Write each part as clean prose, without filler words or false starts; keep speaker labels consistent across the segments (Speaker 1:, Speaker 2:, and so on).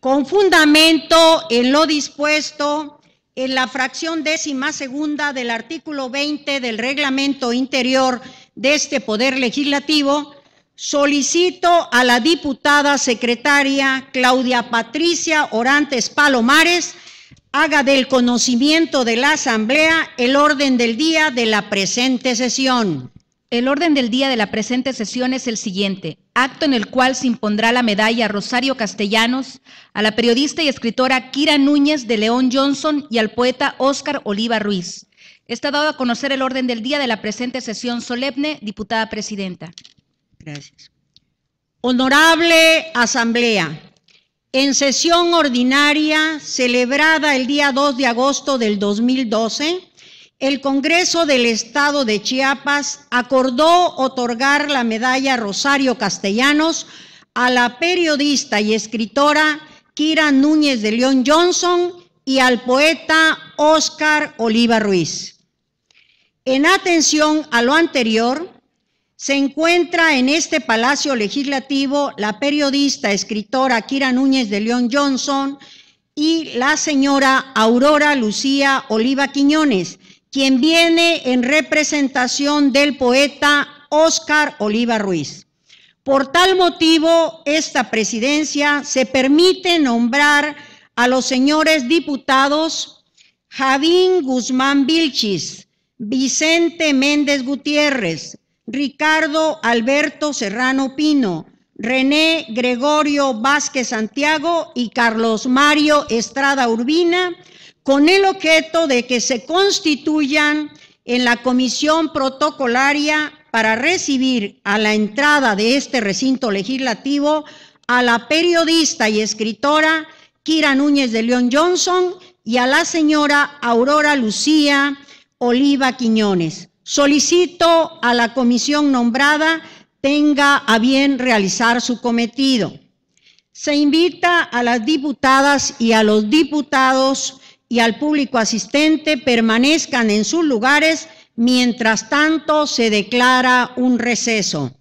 Speaker 1: con fundamento en lo dispuesto en la fracción 12ª del artículo 20 del Reglamento Interior de este Poder Legislativo, solicito a la diputada secretaria Claudia Patricia Orantes Palomares haga del conocimiento de la Asamblea el orden del día de la presente sesión.
Speaker 2: El orden del día de la presente sesión es el siguiente: acto en el cual se impondrá la medalla Rosario Castellanos a la periodista y escritora Kira Núñez de León Johnson y al poeta Óscar Oliva Ruiz. Está dado a conocer el orden del día de la presente sesión solemne, diputada presidenta.
Speaker 1: Gracias. Honorable Asamblea, en sesión ordinaria celebrada el día 2 de agosto del 2012, el Congreso del Estado de Chiapas acordó otorgar la medalla Rosario Castellanos a la periodista y escritora Kira Núñez de León Johnson y al poeta Óscar Oliva Ruiz. En atención a lo anterior, se encuentra en este Palacio Legislativo la periodista, escritora Kira Núñez de León Johnson y la señora Aurora Lucía Oliva Quiñones, quien viene en representación del poeta Óscar Oliva Ruiz. Por tal motivo, esta presidencia se permite nombrar a los señores diputados Javín Guzmán Vilchis, Vicente Méndez Gutiérrez, Ricardo Alberto Serrano Pino, René Gregorio Vázquez Santiago y Carlos Mario Estrada Urbina, con el objeto de que se constituyan en la comisión protocolaria para recibir a la entrada de este recinto legislativo a la periodista y escritora Kira Núñez de León Johnson y a la señora Aurora Lucía Oliva Quiñones. Solicito a la comisión nombrada tenga a bien realizar su cometido. Se invita a las diputadas y a los diputados y al público asistente permanezcan en sus lugares, mientras tanto se declara un receso.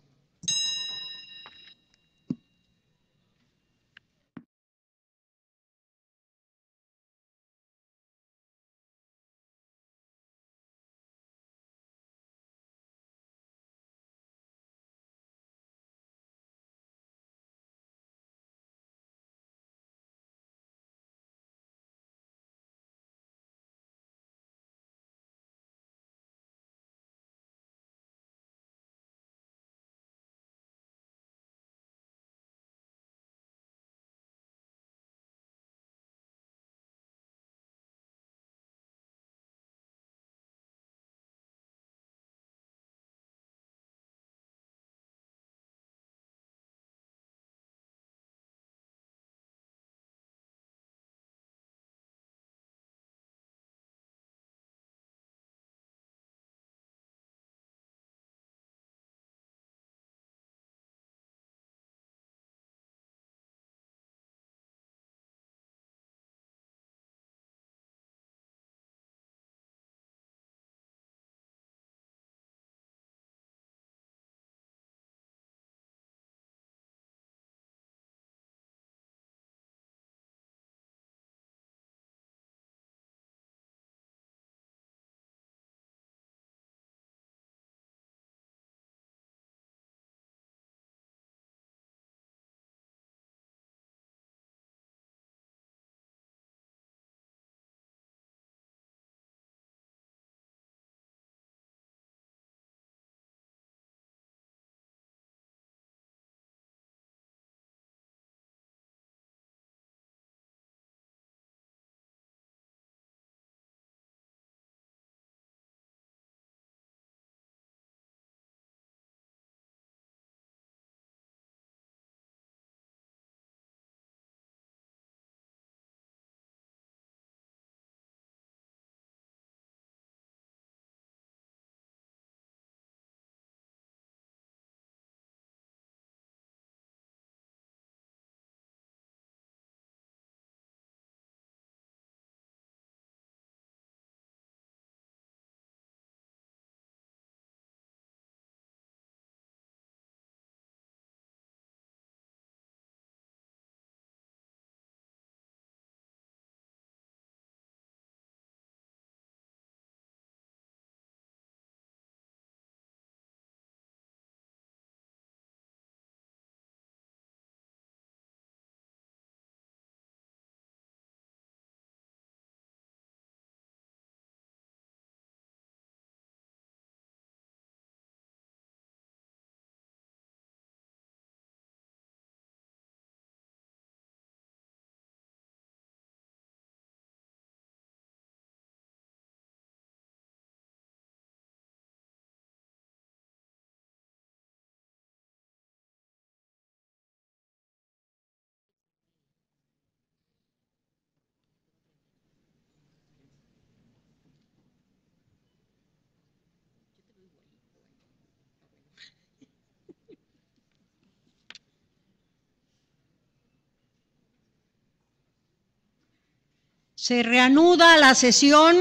Speaker 1: Se reanuda la sesión.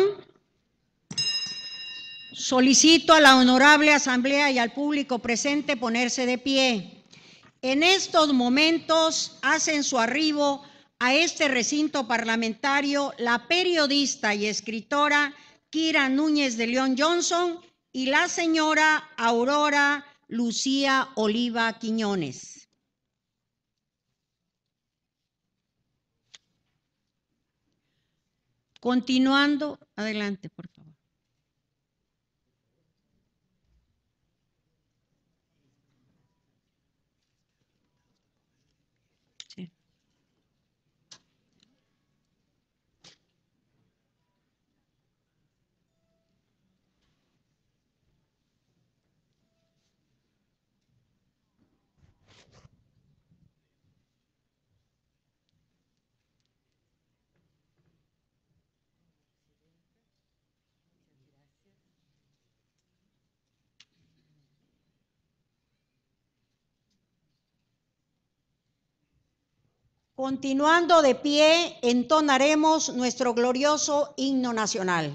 Speaker 1: Solicito a la honorable asamblea y al público presente ponerse de pie. En estos momentos hacen su arribo a este recinto parlamentario la periodista y escritora Kira Núñez de León Johnson y la señora Aurora Lucía Oliva Quiñones. Continuando, adelante, por favor. Sí. Continuando de pie, entonaremos nuestro glorioso himno nacional.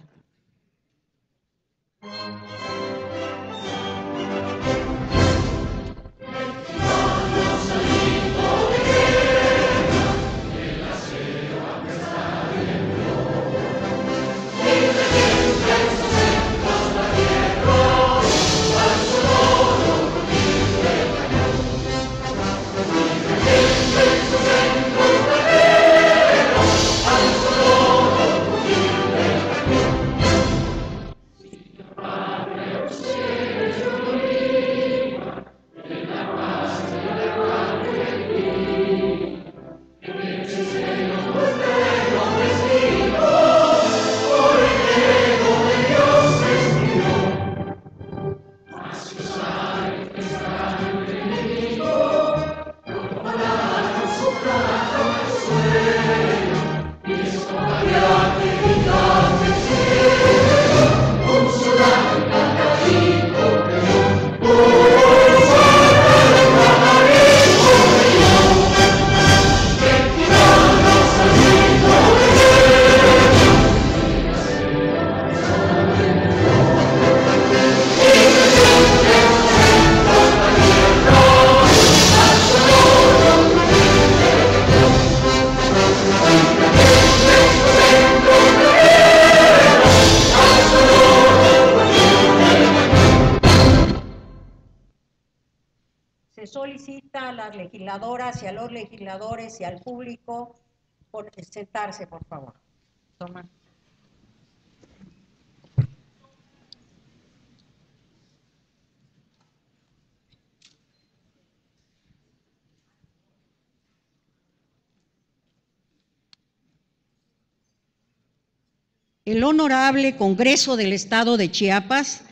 Speaker 1: Se solicita a las legisladoras y a los legisladores y al público por sentarse, por favor. Toma. El Honorable Congreso del Estado de Chiapas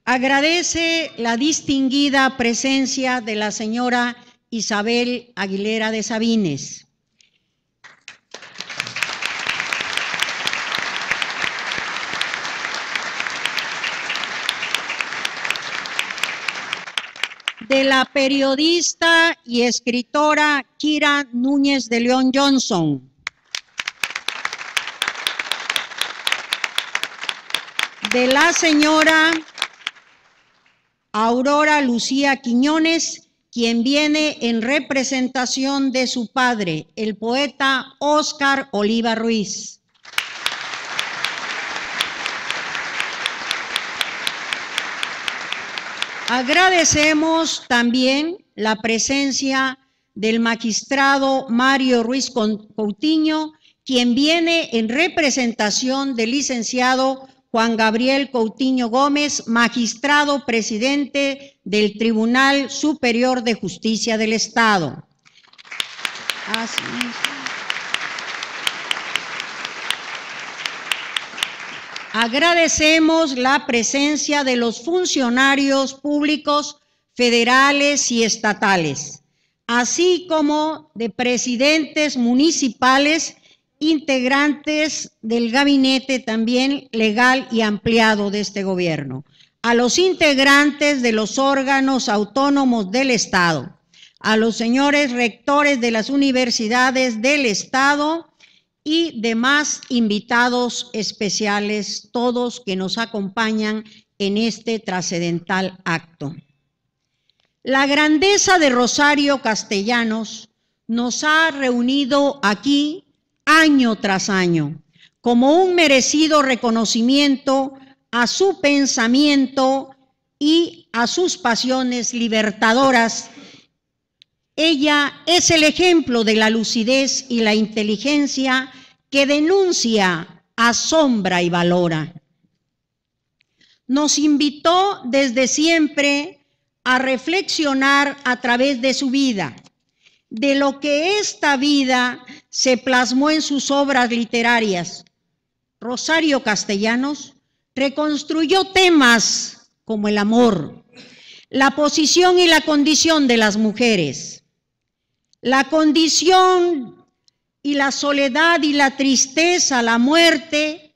Speaker 1: agradece la distinguida presencia de la señora Isabel Aguilera de Sabines. De la periodista y escritora Kira Núñez de León Johnson. De la señora Aurora Lucía Quiñones, quien viene en representación de su padre, el poeta Óscar Oliva Ruiz. Agradecemos también la presencia del magistrado Mario Ruiz Coutinho, quien viene en representación del licenciado Juan Gabriel Coutinho Gómez, magistrado presidente del Tribunal Superior de Justicia del Estado. Así es. Agradecemos la presencia de los funcionarios públicos federales y estatales, así como de presidentes municipales, integrantes del gabinete también legal y ampliado de este gobierno, a los integrantes de los órganos autónomos del Estado, a los señores rectores de las universidades del Estado y demás invitados especiales, todos que nos acompañan en este trascendental acto. La grandeza de Rosario Castellanos nos ha reunido aquí año tras año como un merecido reconocimiento a su pensamiento y a sus pasiones libertadoras. Ella es el ejemplo de la lucidez y la inteligencia que denuncia, asombra y valora. Nos invitó desde siempre a reflexionar a través de su vida, de lo que esta vida se plasmó en sus obras literarias. Rosario Castellanos reconstruyó temas como el amor, la posición y la condición de las mujeres, la condición y la soledad y la tristeza, la muerte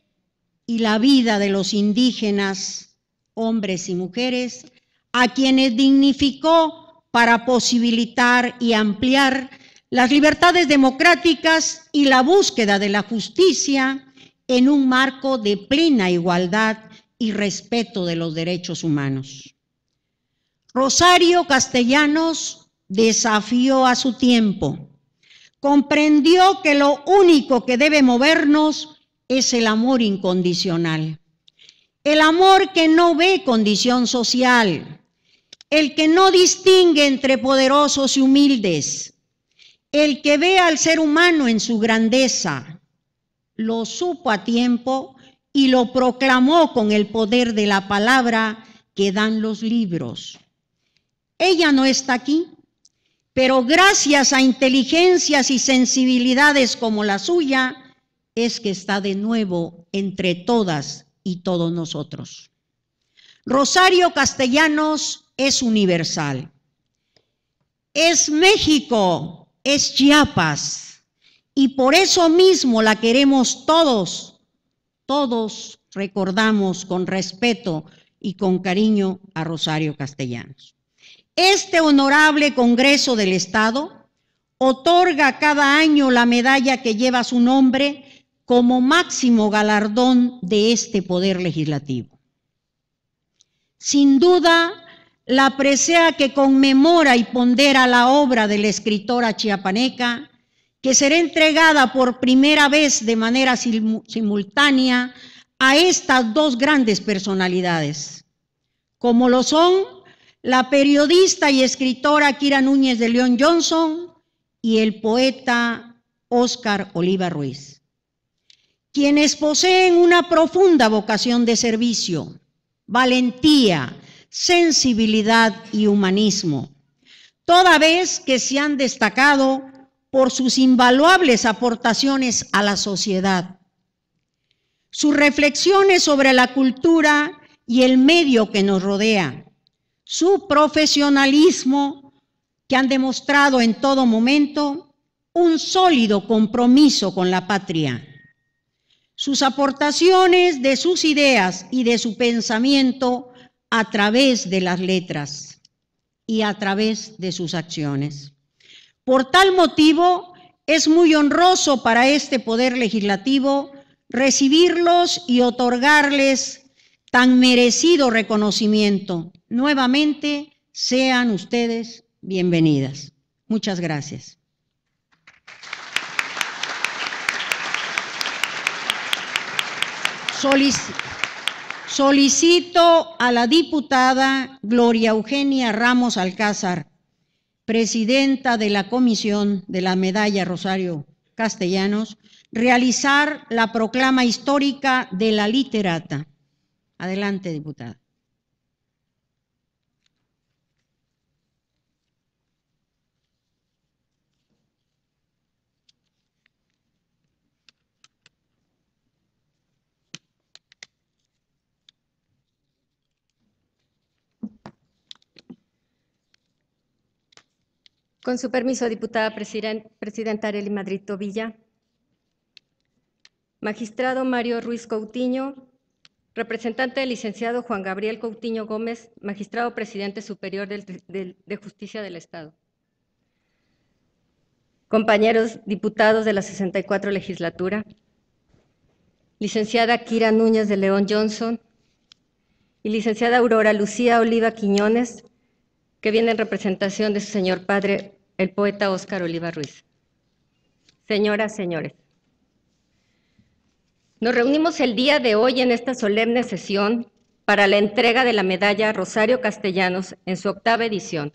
Speaker 1: y la vida de los indígenas, hombres y mujeres, a quienes dignificó para posibilitar y ampliar las libertades democráticas y la búsqueda de la justicia en un marco de plena igualdad y respeto de los derechos humanos. Rosario Castellanos desafió a su tiempo, comprendió que lo único que debe movernos es el amor incondicional, el amor que no ve condición social, el que no distingue entre poderosos y humildes, el que ve al ser humano en su grandeza. Lo supo a tiempo y lo proclamó con el poder de la palabra que dan los libros. Ella no está aquí, pero gracias a inteligencias y sensibilidades como la suya, es que está de nuevo entre todas y todos nosotros. Rosario Castellanos es universal. Es México, es Chiapas. Y por eso mismo la queremos todos, todos recordamos con respeto y con cariño a Rosario Castellanos. Este honorable Congreso del Estado otorga cada año la medalla que lleva su nombre como máximo galardón de este poder legislativo. Sin duda, la presea que conmemora y pondera la obra de la escritora chiapaneca, que será entregada por primera vez de manera simultánea a estas dos grandes personalidades, como lo son la periodista y escritora Kira Núñez de León Johnson y el poeta Óscar Oliva Ruiz, quienes poseen una profunda vocación de servicio, valentía, sensibilidad y humanismo, toda vez que se han destacado por sus invaluables aportaciones a la sociedad. Sus reflexiones sobre la cultura y el medio que nos rodea, su profesionalismo que han demostrado en todo momento un sólido compromiso con la patria. Sus aportaciones de sus ideas y de su pensamiento a través de las letras y a través de sus acciones. Por tal motivo, es muy honroso para este Poder Legislativo recibirlos y otorgarles tan merecido reconocimiento. Nuevamente, sean ustedes bienvenidas. Muchas gracias. Solicito a la diputada Gloria Eugenia Ramos Alcázar, presidenta de la Comisión de la Medalla Rosario Castellanos, realizar la proclama histórica de la literata. Adelante, diputada.
Speaker 3: Con su permiso, diputada presidenta Arely Madrid Villa. Magistrado Mario Ruiz Coutinho, representante del licenciado Juan Gabriel Coutinho Gómez, magistrado presidente superior de Justicia del Estado. compañeros diputados de la 64 legislatura, licenciada Kira Núñez de León Johnson y licenciada Aurora Lucía Oliva Quiñones, que viene en representación de su señor padre, el poeta Óscar Oliva Ruiz. Señoras, señores, nos reunimos el día de hoy en esta solemne sesión para la entrega de la medalla Rosario Castellanos en su 8ª edición.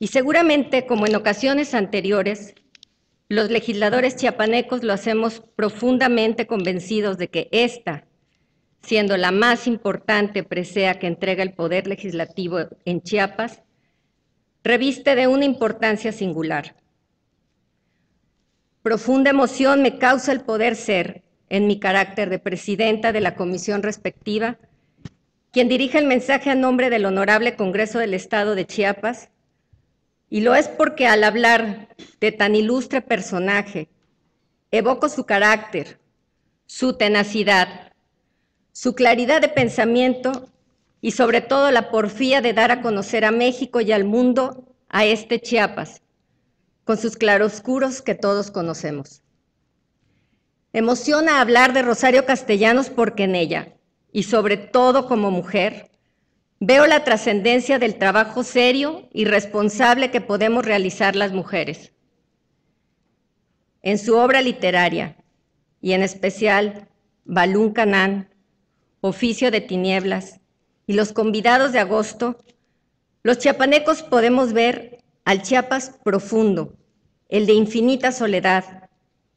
Speaker 3: Y seguramente, como en ocasiones anteriores, los legisladores chiapanecos lo hacemos profundamente convencidos de que esta, siendo la más importante presea que entrega el Poder Legislativo en Chiapas, reviste de una importancia singular. Profunda emoción me causa el poder ser, en mi carácter de presidenta de la comisión respectiva, quien dirige el mensaje a nombre del Honorable Congreso del Estado de Chiapas, y lo es porque al hablar de tan ilustre personaje, evoco su carácter, su tenacidad, su claridad de pensamiento y sobre todo la porfía de dar a conocer a México y al mundo a este Chiapas, con sus claroscuros que todos conocemos. Emociona hablar de Rosario Castellanos porque en ella, y sobre todo como mujer, veo la trascendencia del trabajo serio y responsable que podemos realizar las mujeres. En su obra literaria, y en especial Balún Canán, Oficio de Tinieblas y Los Convidados de Agosto, los chiapanecos podemos ver al Chiapas profundo, el de infinita soledad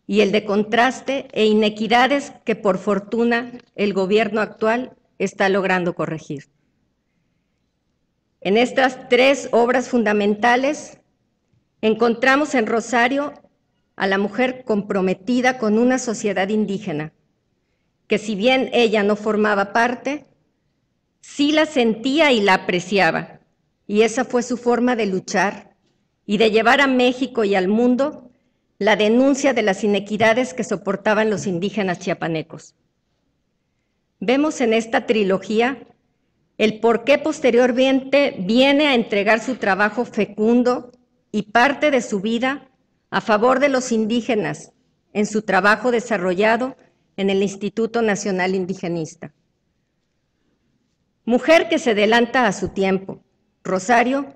Speaker 3: y el de contraste e inequidades que por fortuna el gobierno actual está logrando corregir. En estas 3 obras fundamentales encontramos en Rosario a la mujer comprometida con una sociedad indígena, que si bien ella no formaba parte, sí la sentía y la apreciaba, y esa fue su forma de luchar y de llevar a México y al mundo la denuncia de las inequidades que soportaban los indígenas chiapanecos. Vemos en esta trilogía el por qué posteriormente viene a entregar su trabajo fecundo y parte de su vida a favor de los indígenas en su trabajo desarrollado en el Instituto Nacional Indigenista. Mujer que se adelanta a su tiempo, Rosario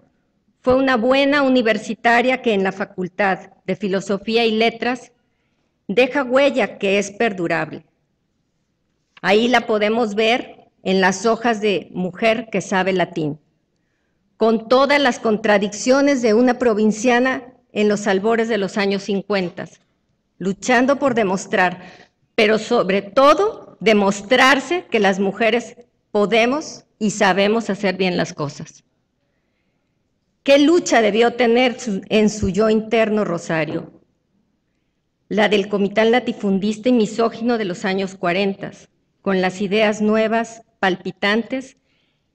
Speaker 3: fue una buena universitaria que en la Facultad de Filosofía y Letras deja huella que es perdurable. Ahí la podemos ver en las hojas de Mujer que sabe latín, con todas las contradicciones de una provinciana en los albores de los años 50, luchando por demostrar, pero sobre todo demostrarse que las mujeres podemos y sabemos hacer bien las cosas. ¿Qué lucha debió tener en su yo interno Rosario? La del comitán latifundista y misógino de los años 40, con las ideas nuevas, palpitantes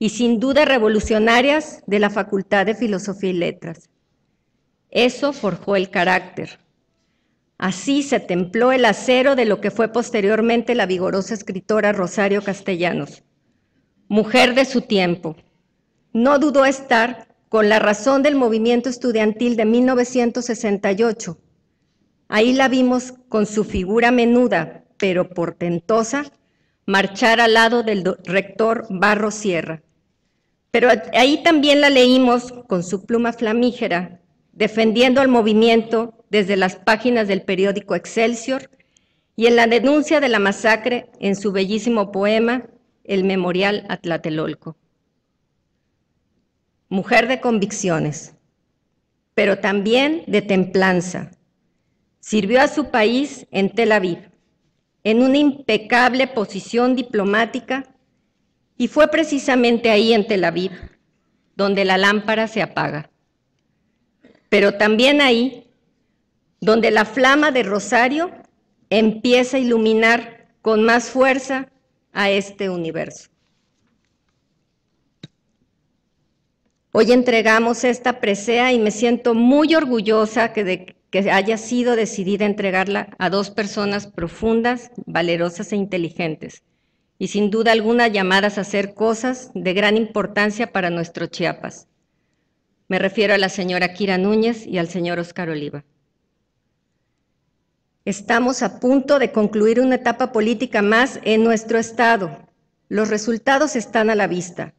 Speaker 3: y sin duda revolucionarias de la Facultad de Filosofía y Letras. Eso forjó el carácter. Así se templó el acero de lo que fue posteriormente la vigorosa escritora Rosario Castellanos. Mujer de su tiempo, no dudó estar con la razón del movimiento estudiantil de 1968. Ahí la vimos con su figura menuda, pero portentosa, marchar al lado del rector Barros Sierra. Pero ahí también la leímos con su pluma flamígera, defendiendo al movimiento desde las páginas del periódico Excelsior y en la denuncia de la masacre en su bellísimo poema El Memorial a Tlatelolco. Mujer de convicciones, pero también de templanza. Sirvió a su país en Tel Aviv, en una impecable posición diplomática, y fue precisamente ahí en Tel Aviv donde la lámpara se apaga. Pero también ahí donde la flama de Rosario empieza a iluminar con más fuerza a este universo. Hoy entregamos esta presea y me siento muy orgullosa que haya sido decidida entregarla a 2 personas profundas, valerosas e inteligentes, y sin duda alguna llamadas a hacer cosas de gran importancia para nuestro Chiapas. Me refiero a la señora Kira Núñez y al señor Óscar Oliva. Estamos a punto de concluir una etapa política más en nuestro estado. Los resultados están a la vista.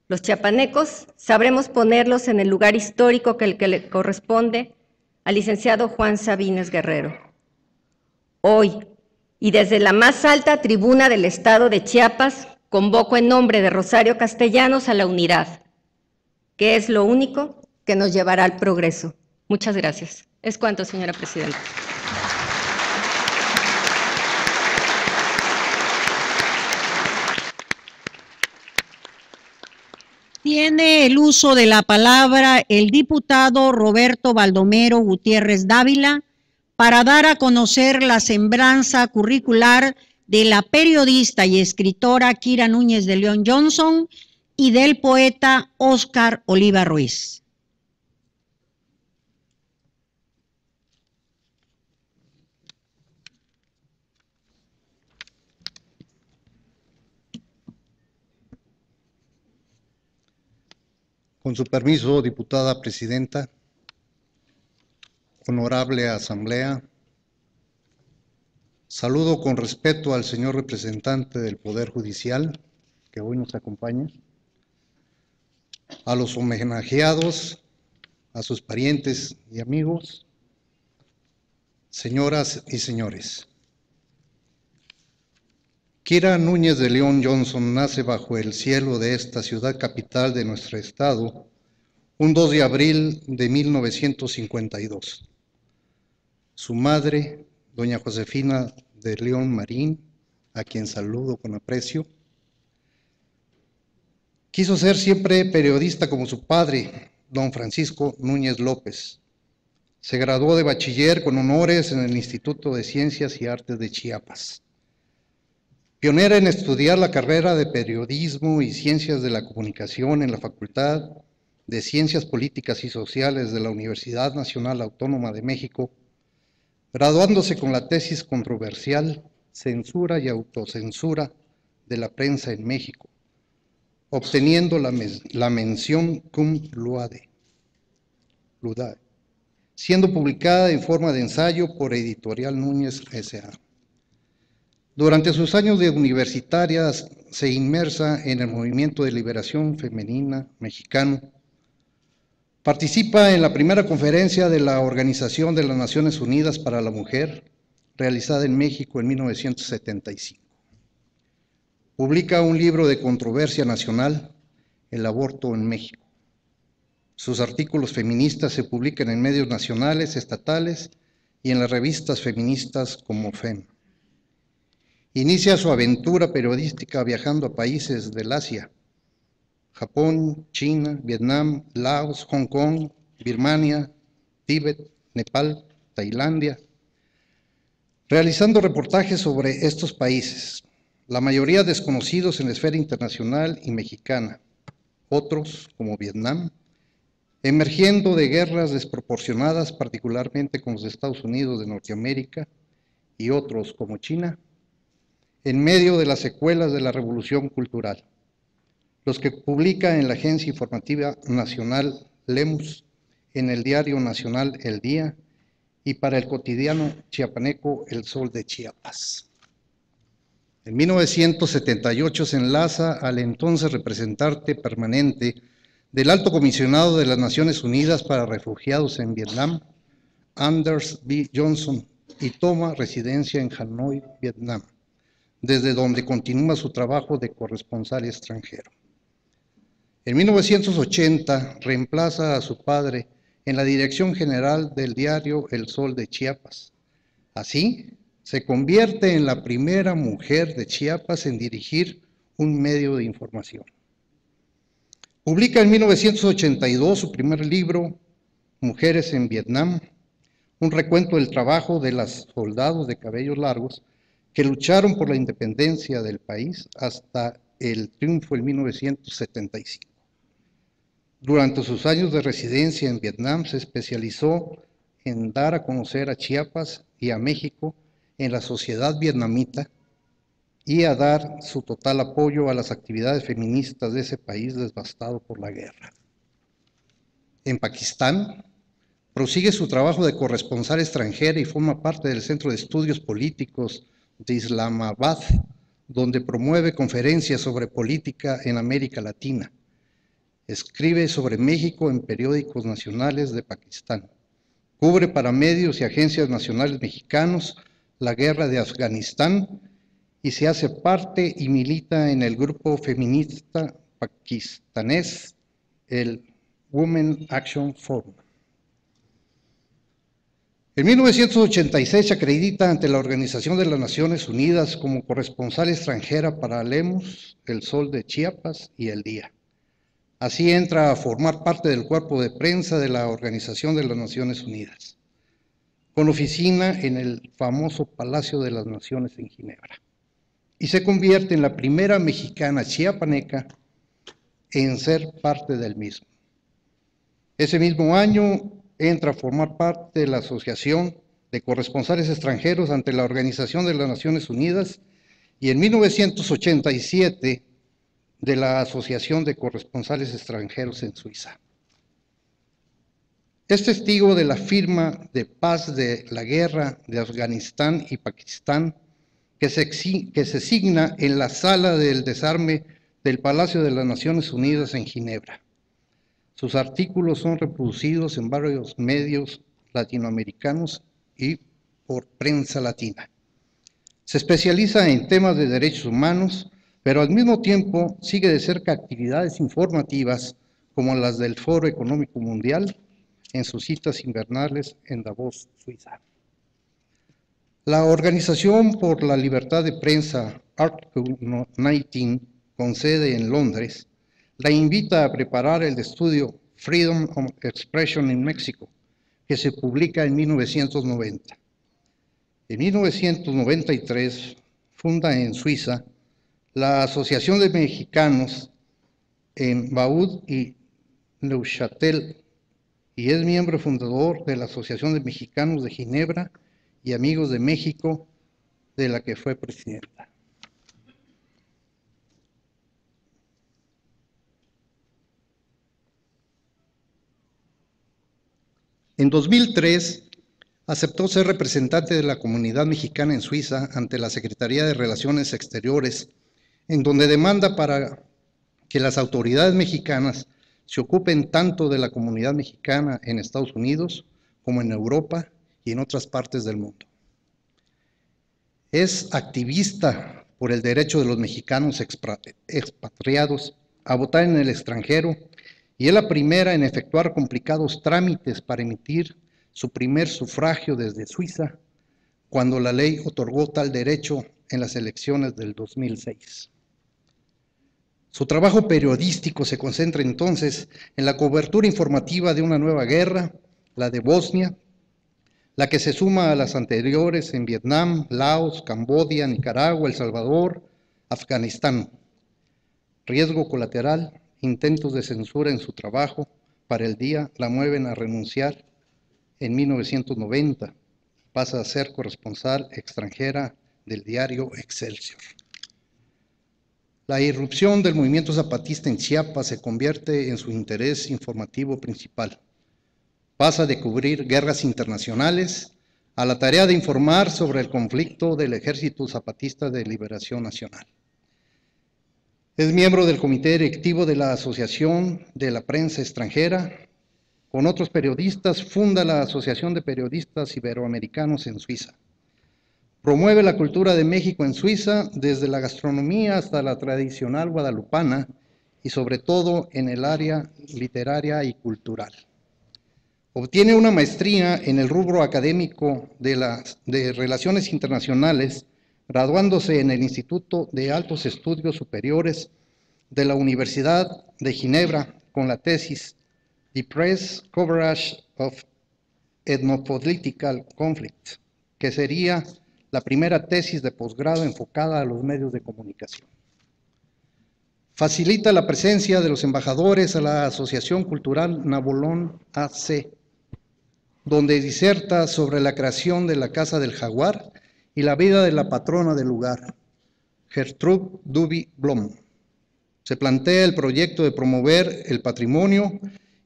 Speaker 3: Los chiapanecos sabremos ponerlos en el lugar histórico que le corresponde al licenciado Juan Sabines Guerrero. Hoy, y desde la más alta tribuna del estado de Chiapas, convoco en nombre de Rosario Castellanos a la unidad, que es lo único que nos llevará al progreso. Muchas gracias. Es cuanto, señora presidenta.
Speaker 1: Tiene el uso de la palabra el diputado Roberto Baldomero Gutiérrez Dávila para dar a conocer la semblanza curricular de la periodista y escritora Kira Núñez de León Johnson y del poeta Óscar Oliva Ruiz.
Speaker 4: Con su permiso, diputada presidenta, honorable asamblea, saludo con respeto al señor representante del Poder Judicial, que hoy nos acompaña, a los homenajeados, a sus parientes y amigos, señoras y señores. Kira Núñez de León Johnson nace bajo el cielo de esta ciudad capital de nuestro estado un 2 de abril de 1952. Su madre, doña Josefina de León Marín, a quien saludo con aprecio, quiso ser siempre periodista como su padre, don Francisco Núñez López. Se graduó de bachiller con honores en el Instituto de Ciencias y Artes de Chiapas. Pionera en estudiar la carrera de Periodismo y Ciencias de la Comunicación en la Facultad de Ciencias Políticas y Sociales de la Universidad Nacional Autónoma de México, graduándose con la tesis controversial Censura y autocensura de la prensa en México, obteniendo la mención cum laude, siendo publicada en forma de ensayo por Editorial Núñez S.A. Durante sus años de universitaria se inmersa en el movimiento de liberación femenina mexicano. Participa en la primera conferencia de la Organización de las Naciones Unidas para la Mujer, realizada en México en 1975. Publica un libro de controversia nacional, El aborto en México. Sus artículos feministas se publican en medios nacionales, estatales y en las revistas feministas como FEM. Inicia su aventura periodística viajando a países del Asia, Japón, China, Vietnam, Laos, Hong Kong, Birmania, Tíbet, Nepal, Tailandia, realizando reportajes sobre estos países, la mayoría desconocidos en la esfera internacional y mexicana, otros, como Vietnam, emergiendo de guerras desproporcionadas, particularmente con los Estados Unidos de Norteamérica, y otros, como China, en medio de las secuelas de la Revolución Cultural, los que publica en la Agencia Informativa Nacional Lemus, en el Diario Nacional El Día y para el cotidiano chiapaneco El Sol de Chiapas. En 1978 se enlaza al entonces representante permanente del Alto Comisionado de las Naciones Unidas para Refugiados en Vietnam, Anders B. Johnson, y toma residencia en Hanoi, Vietnam, desde donde continúa su trabajo de corresponsal extranjero. En 1980 reemplaza a su padre en la dirección general del diario El Sol de Chiapas. Así, se convierte en la primera mujer de Chiapas en dirigir un medio de información. Publica en 1982 su primer libro, Mujeres en Vietnam, un recuento del trabajo de las soldados de cabellos largos que lucharon por la independencia del país hasta el triunfo en 1975. Durante sus años de residencia en Vietnam se especializó en dar a conocer a Chiapas y a México en la sociedad vietnamita y a dar su total apoyo a las actividades feministas de ese país devastado por la guerra. en Pakistán. Prosigue su trabajo de corresponsal extranjera y forma parte del Centro de Estudios Políticos de Islamabad, donde promueve conferencias sobre política en América Latina. Escribe sobre México en periódicos nacionales de Pakistán. Cubre para medios y agencias nacionales mexicanos la guerra de Afganistán y se hace parte y milita en el grupo feminista pakistanés, el Women Action Forum. En 1986 se acredita ante la Organización de las Naciones Unidas como corresponsal extranjera para Lemus, El Sol de Chiapas y El Día. Así entra a formar parte del cuerpo de prensa de la Organización de las Naciones Unidas, con oficina en el famoso Palacio de las Naciones en Ginebra, y se convierte en la primera mexicana chiapaneca en ser parte del mismo. Ese mismo año entra a formar parte de la Asociación de Corresponsales Extranjeros ante la Organización de las Naciones Unidas y en 1987 de la Asociación de Corresponsales Extranjeros en Suiza. Es testigo de la firma de paz de la guerra de Afganistán y Pakistán que se signa en la Sala del Desarme del Palacio de las Naciones Unidas en Ginebra. Sus artículos son reproducidos en varios medios latinoamericanos y por prensa latina. Se especializa en temas de derechos humanos, pero al mismo tiempo sigue de cerca actividades informativas como las del Foro Económico Mundial en sus citas invernales en Davos, Suiza. La Organización por la Libertad de Prensa, Article 19, con sede en Londres, la invita a preparar el estudio Freedom of Expression in Mexico, que se publica en 1990. En 1993 funda en Suiza la Asociación de Mexicanos en Vaud y Neuchâtel y es miembro fundador de la Asociación de Mexicanos de Ginebra y Amigos de México, de la que fue presidenta. En 2003, aceptó ser representante de la comunidad mexicana en Suiza ante la Secretaría de Relaciones Exteriores, en donde demanda para que las autoridades mexicanas se ocupen tanto de la comunidad mexicana en Estados Unidos como en Europa y en otras partes del mundo. Es activista por el derecho de los mexicanos expatriados a votar en el extranjero y es la primera en efectuar complicados trámites para emitir su primer sufragio desde Suiza, cuando la ley otorgó tal derecho en las elecciones del 2006. Su trabajo periodístico se concentra entonces en la cobertura informativa de una nueva guerra, la de Bosnia, la que se suma a las anteriores en Vietnam, Laos, Camboya, Nicaragua, El Salvador, Afganistán. Riesgo colateral, intentos de censura en su trabajo para El Día la mueven a renunciar en 1990. Pasa a ser corresponsal extranjera del diario Excelsior. La irrupción del movimiento zapatista en Chiapas se convierte en su interés informativo principal. Pasa de cubrir guerras internacionales a la tarea de informar sobre el conflicto del Ejército Zapatista de Liberación Nacional. Es miembro del comité directivo de la Asociación de la Prensa Extranjera. Con otros periodistas funda la Asociación de Periodistas Iberoamericanos en Suiza. Promueve la cultura de México en Suiza, desde la gastronomía hasta la tradicional guadalupana y sobre todo en el área literaria y cultural. Obtiene una maestría en el rubro académico de Relaciones Internacionales, graduándose en el Instituto de Altos Estudios Superiores de la Universidad de Ginebra con la tesis The Press Coverage of Ethnopolitical Conflict, que sería la primera tesis de posgrado enfocada a los medios de comunicación. Facilita la presencia de los embajadores a la Asociación Cultural Nabolón AC, donde diserta sobre la creación de la Casa del Jaguar y la vida de la patrona del lugar, Gertrude Duby Blom. Se plantea el proyecto de promover el patrimonio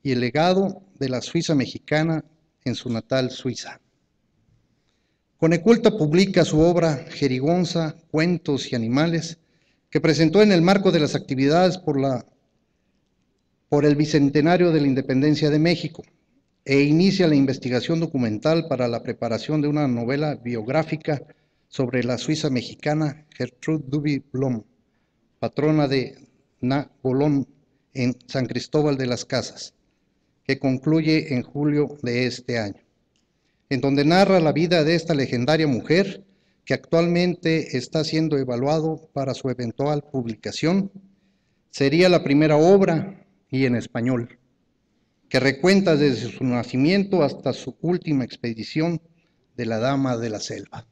Speaker 4: y el legado de la Suiza mexicana en su natal Suiza. Coneculta publica su obra Jerigonza, Cuentos y Animales, que presentó en el marco de las actividades por el bicentenario de la independencia de México, e inicia la investigación documental para la preparación de una novela biográfica sobre la Suiza mexicana Gertrude Duby Blom, patrona de Napoleón en San Cristóbal de las Casas, que concluye en julio de este año, en donde narra la vida de esta legendaria mujer que actualmente está siendo evaluado para su eventual publicación. Sería la primera obra, y en español, que recuenta desde su nacimiento hasta su última expedición de la Dama de la Selva.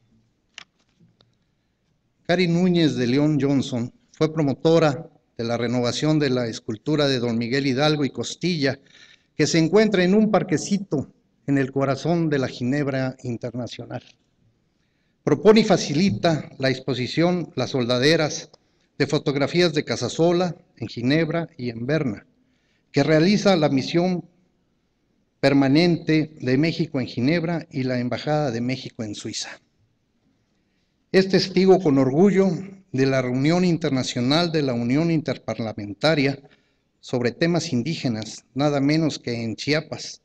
Speaker 4: Cari Núñez de León Johnson fue promotora de la renovación de la escultura de Don Miguel Hidalgo y Costilla, que se encuentra en un parquecito en el corazón de la Ginebra Internacional. Propone y facilita la exposición Las Soldaderas, de fotografías de Casasola en Ginebra y en Berna, que realiza la misión permanente de México en Ginebra y la Embajada de México en Suiza. Es testigo con orgullo de la reunión internacional de la Unión Interparlamentaria sobre temas indígenas, nada menos que en Chiapas,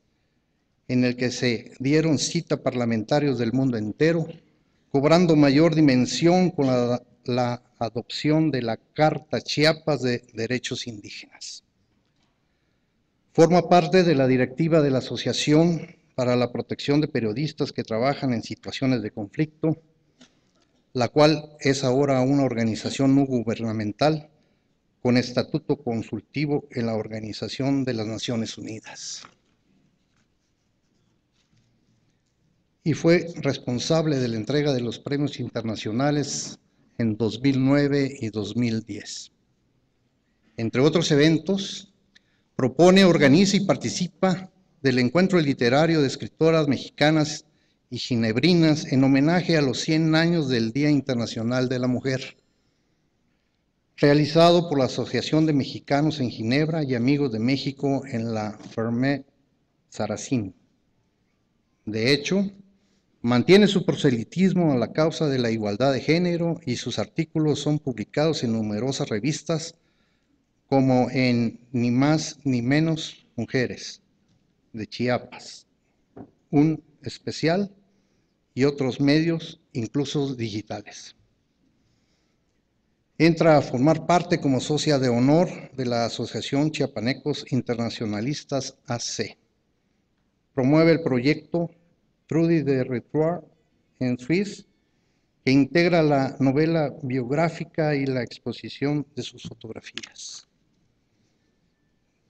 Speaker 4: en el que se dieron cita parlamentarios del mundo entero, cobrando mayor dimensión con la adopción de la Carta Chiapas de Derechos Indígenas. Forma parte de la directiva de la Asociación para la Protección de Periodistas que trabajan en situaciones de conflicto, la cual es ahora una organización no gubernamental con estatuto consultivo en la Organización de las Naciones Unidas. Y fue responsable de la entrega de los premios internacionales en 2009 y 2010. Entre otros eventos, propone, organiza y participa del encuentro literario de escritoras mexicanas y ginebrinas en homenaje a los 100 años del Día Internacional de la Mujer, realizado por la Asociación de Mexicanos en Ginebra y Amigos de México en la Ferme Saracín. De hecho, mantiene su proselitismo a la causa de la igualdad de género y sus artículos son publicados en numerosas revistas como en Ni Más Ni Menos Mujeres, de Chiapas, Un Especial y otros medios, incluso digitales. Entra a formar parte como socia de honor de la Asociación Chiapanecos Internacionalistas AC. Promueve el proyecto Trudy de Retour en Suisse, que integra la novela biográfica y la exposición de sus fotografías.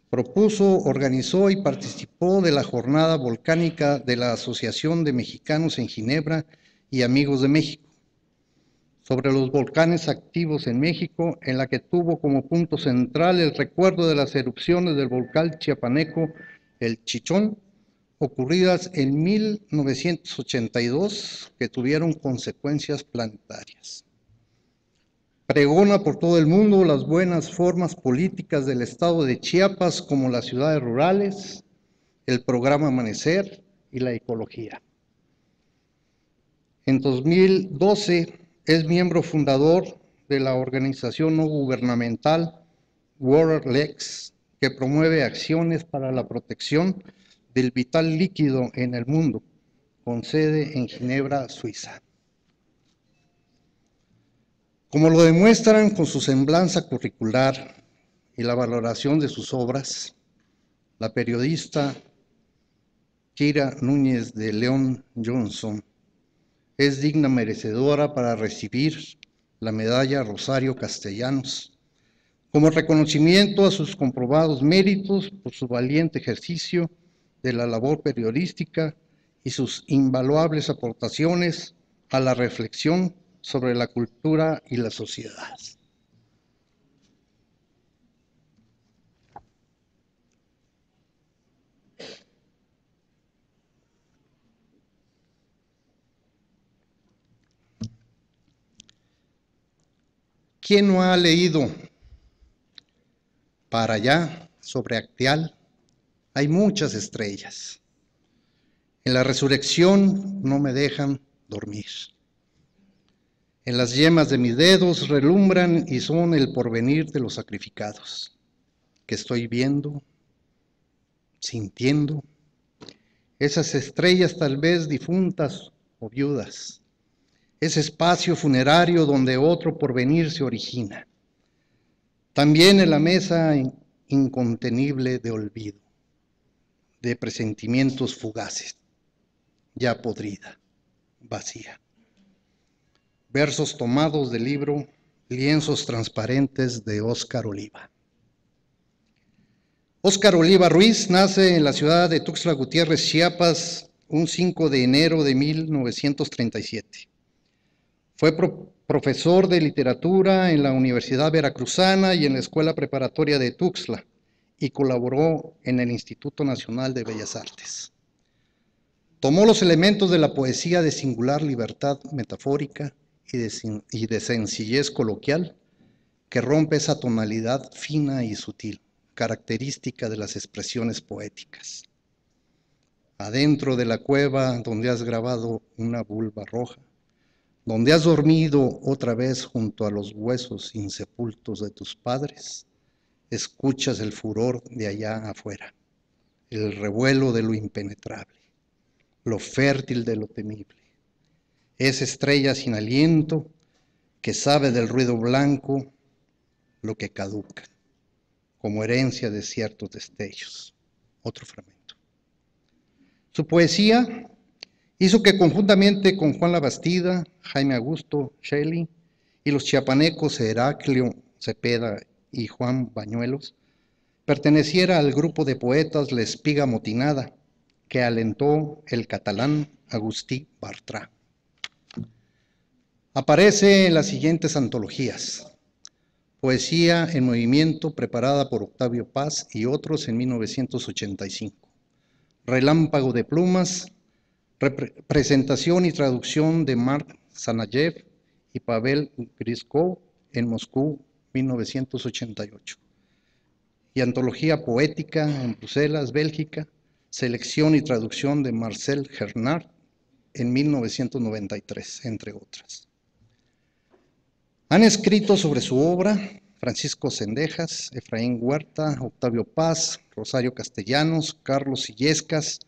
Speaker 4: Propuso, organizó y participó de la jornada volcánica de la Asociación de Mexicanos en Ginebra y Amigos de México, sobre los volcanes activos en México, en la que tuvo como punto central el recuerdo de las erupciones del volcán chiapaneco El Chichón, ocurridas en 1982, que tuvieron consecuencias planetarias. Pregona por todo el mundo las buenas formas políticas del estado de Chiapas, como las ciudades rurales, el programa Amanecer y la ecología. En 2012 es miembro fundador de la organización no gubernamental WaterLex, que promueve acciones para la protección del vital líquido en el mundo, con sede en Ginebra, Suiza. Como lo demuestran con su semblanza curricular y la valoración de sus obras, la periodista Kira Núñez de León Johnson es digna merecedora para recibir la medalla Rosario Castellanos, como reconocimiento a sus comprobados méritos por su valiente ejercicio de la labor periodística y sus invaluables aportaciones a la reflexión sobre la cultura y la sociedad. ¿Quién no ha leído Para allá, sobre Acteal, Hay muchas estrellas. En la resurrección no me dejan dormir. En las yemas de mis dedos relumbran y son el porvenir de los sacrificados, que estoy viendo, sintiendo. Esas estrellas tal vez difuntas o viudas. Ese espacio funerario donde otro porvenir se origina. También en la mesa incontenible de olvido, de presentimientos fugaces, ya podrida, vacía. Versos tomados del libro Lienzos transparentes de Óscar Oliva. Óscar Oliva Ruiz nace en la ciudad de Tuxtla Gutiérrez, Chiapas, un 5 de enero de 1937. Fue profesor de literatura en la Universidad Veracruzana y en la Escuela Preparatoria de Tuxtla y colaboró en el Instituto Nacional de Bellas Artes. Tomó los elementos de la poesía de singular libertad metafórica y de sencillez coloquial que rompe esa tonalidad fina y sutil, característica de las expresiones poéticas. Adentro de la cueva donde has grabado una vulva roja, donde has dormido otra vez junto a los huesos insepultos de tus padres, escuchas el furor de allá afuera, el revuelo de lo impenetrable, lo fértil de lo temible. Esa estrella sin aliento que sabe del ruido blanco lo que caduca, como herencia de ciertos destellos. Otro fragmento. Su poesía hizo que conjuntamente con Juan Labastida, Jaime Augusto Shelley y los chiapanecos Heraclio Cepeda y Juan Bañuelos, perteneciera al grupo de poetas La Espiga Motinada, que alentó el catalán Agustí Bartra. Aparece en las siguientes antologías: Poesía en Movimiento, preparada por Octavio Paz y otros en 1985. Relámpago de Plumas, presentación y traducción de Mark Sanayev y Pavel Griskov en Moscú, 1988. Y Antología Poética en Bruselas, Bélgica, selección y traducción de Marcel Gernard en 1993, entre otras. Han escrito sobre su obra Francisco Cendejas, Efraín Huerta, Octavio Paz, Rosario Castellanos, Carlos Illescas,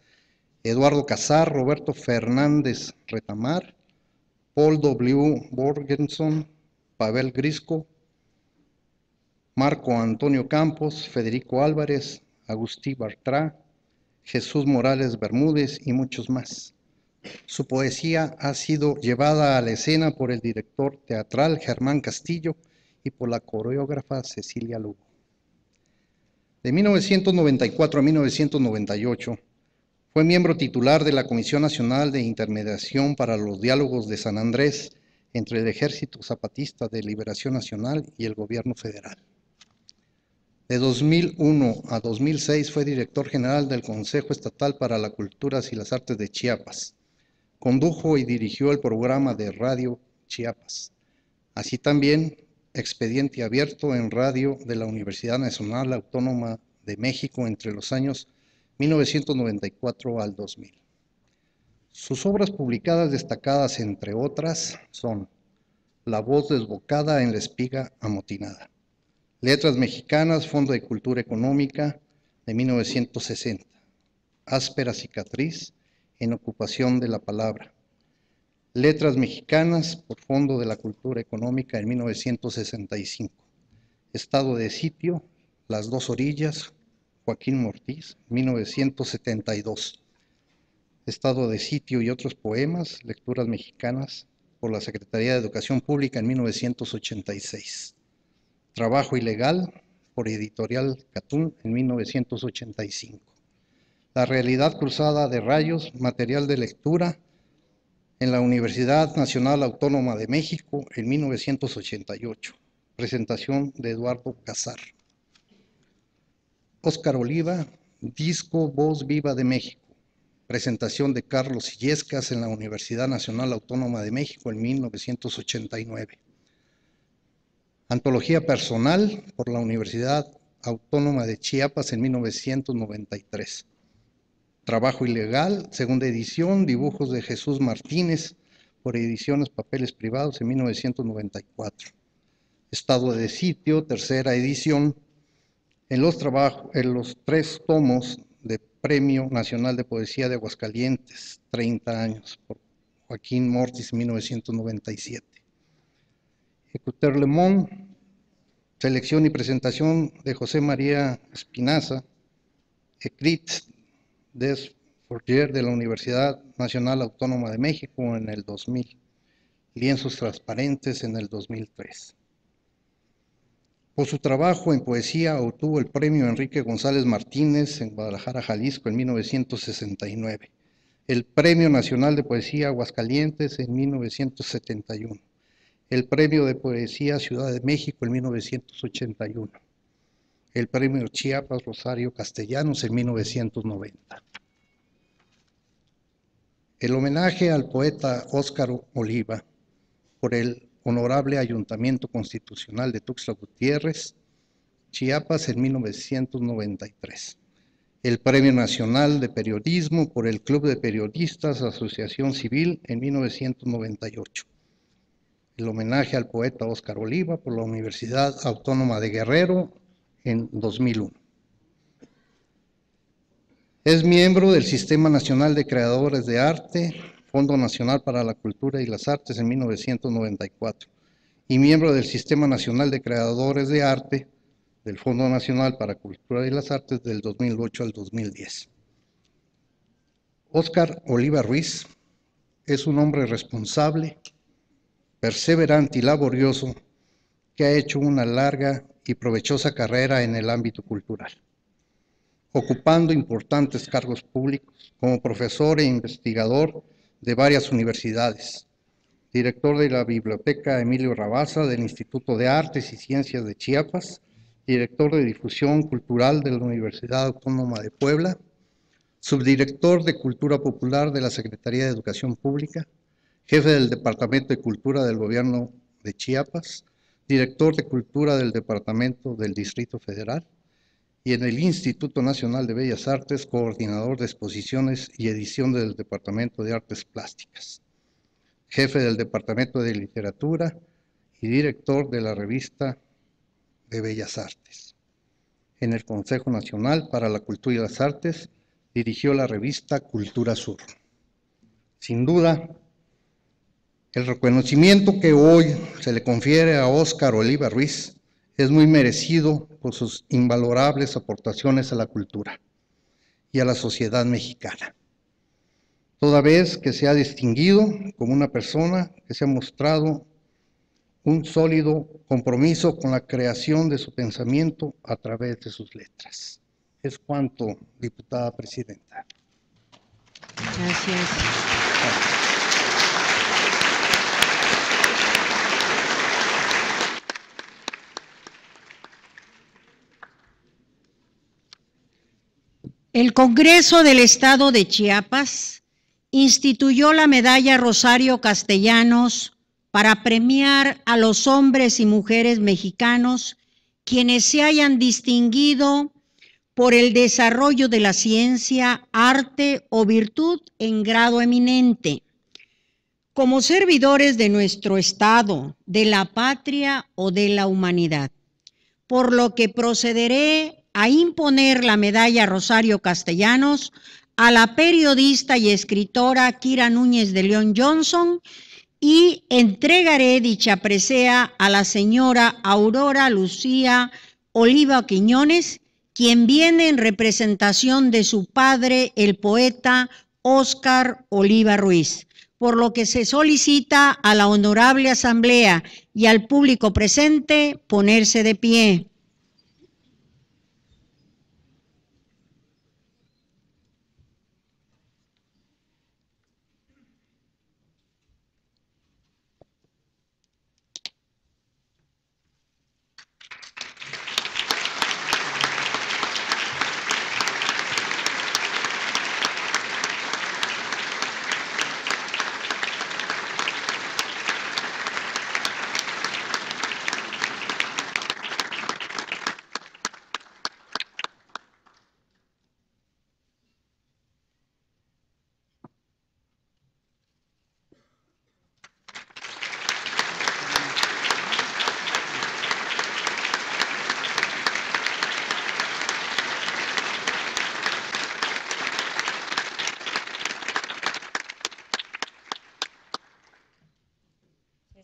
Speaker 4: Eduardo Casar, Roberto Fernández Retamar, Paul W. Borgenson, Pavel Griskov, Marco Antonio Campos, Federico Álvarez, Agustí Bartra, Jesús Morales Bermúdez y muchos más. Su poesía ha sido llevada a la escena por el director teatral Germán Castillo y por la coreógrafa Cecilia Lugo. De 1994 a 1998 fue miembro titular de la Comisión Nacional de Intermediación para los Diálogos de San Andrés entre el Ejército Zapatista de Liberación Nacional y el Gobierno Federal. De 2001 a 2006 fue director general del Consejo Estatal para las Culturas y las Artes de Chiapas. Condujo y dirigió el programa de Radio Chiapas. Así también, Expediente Abierto en radio de la Universidad Nacional Autónoma de México entre los años 1994 al 2000. Sus obras publicadas destacadas, entre otras, son La voz desbocada en la espiga amotinada, Letras Mexicanas, Fondo de Cultura Económica, de 1960, Áspera cicatriz, en ocupación de la palabra, Letras Mexicanas por Fondo de la Cultura Económica en 1965, Estado de Sitio, Las dos orillas, Joaquín Mortiz, 1972, Estado de Sitio y otros poemas, Lecturas Mexicanas por la Secretaría de Educación Pública en 1986, Trabajo Ilegal por Editorial Catún en 1985. La Realidad Cruzada de Rayos, material de lectura en la Universidad Nacional Autónoma de México en 1988. Presentación de Eduardo Casar. Óscar Oliva, disco Voz Viva de México. Presentación de Carlos Illescas en la Universidad Nacional Autónoma de México en 1989. Antología personal por la Universidad Autónoma de Chiapas en 1993. Trabajo ilegal, segunda edición, dibujos de Jesús Martínez, por Ediciones Papeles Privados en 1994. Estado de sitio, tercera edición, en los 3 tomos de Premio Nacional de Poesía de Aguascalientes, 30 años, por Joaquín Mortis en 1997. Écouter Le Monde, selección y presentación de José María Espinaza, Écrits des Fourrières de la Universidad Nacional Autónoma de México en el 2000, lienzos transparentes en el 2003. Por su trabajo en poesía obtuvo el premio Enrique González Martínez en Guadalajara, Jalisco en 1969, el Premio Nacional de Poesía Aguascalientes en 1971, el Premio de Poesía Ciudad de México en 1981, el Premio Chiapas Rosario Castellanos en 1990. El homenaje al poeta Óscar Oliva por el Honorable Ayuntamiento Constitucional de Tuxtla Gutiérrez, Chiapas en 1993. El Premio Nacional de Periodismo por el Club de Periodistas Asociación Civil en 1998. El homenaje al poeta Óscar Oliva por la Universidad Autónoma de Guerrero en 2001. Es miembro del Sistema Nacional de Creadores de Arte, Fondo Nacional para la Cultura y las Artes en 1994, y miembro del Sistema Nacional de Creadores de Arte del Fondo Nacional para Cultura y las Artes del 2008 al 2010. Óscar Oliva Ruiz es un hombre responsable, perseverante y laborioso que ha hecho una larga y provechosa carrera en el ámbito cultural, ocupando importantes cargos públicos como profesor e investigador de varias universidades, director de la Biblioteca Emilio Rabasa del Instituto de Artes y Ciencias de Chiapas, director de Difusión Cultural de la Universidad Autónoma de Puebla, subdirector de Cultura Popular de la Secretaría de Educación Pública, jefe del Departamento de Cultura del Gobierno de Chiapas, director de Cultura del Departamento del Distrito Federal, y en el Instituto Nacional de Bellas Artes, coordinador de exposiciones y edición del Departamento de Artes Plásticas, jefe del Departamento de Literatura y director de la Revista de Bellas Artes. En el Consejo Nacional para la Cultura y las Artes, dirigió la revista Cultura Sur. Sin duda, el reconocimiento que hoy se le confiere a Óscar Oliva Ruiz es muy merecido por sus invalorables aportaciones a la cultura y a la sociedad mexicana, toda vez que se ha distinguido como una persona que se ha mostrado un sólido compromiso con la creación de su pensamiento a través de sus letras. Es cuanto, diputada presidenta.
Speaker 1: Gracias. El Congreso del Estado de Chiapas instituyó la medalla Rosario Castellanos para premiar a los hombres y mujeres mexicanos quienes se hayan distinguido por el desarrollo de la ciencia, arte o virtud en grado eminente, como servidores de nuestro Estado, de la patria o de la humanidad, por lo que procederé a imponer la medalla Rosario Castellanos a la periodista y escritora Kira Núñez de León Johnson y entregaré dicha presea a la señora Aurora Lucía Oliva Quiñones, quien viene en representación de su padre, el poeta Óscar Oliva Ruiz, por lo que se solicita a la honorable asamblea y al público presente ponerse de pie.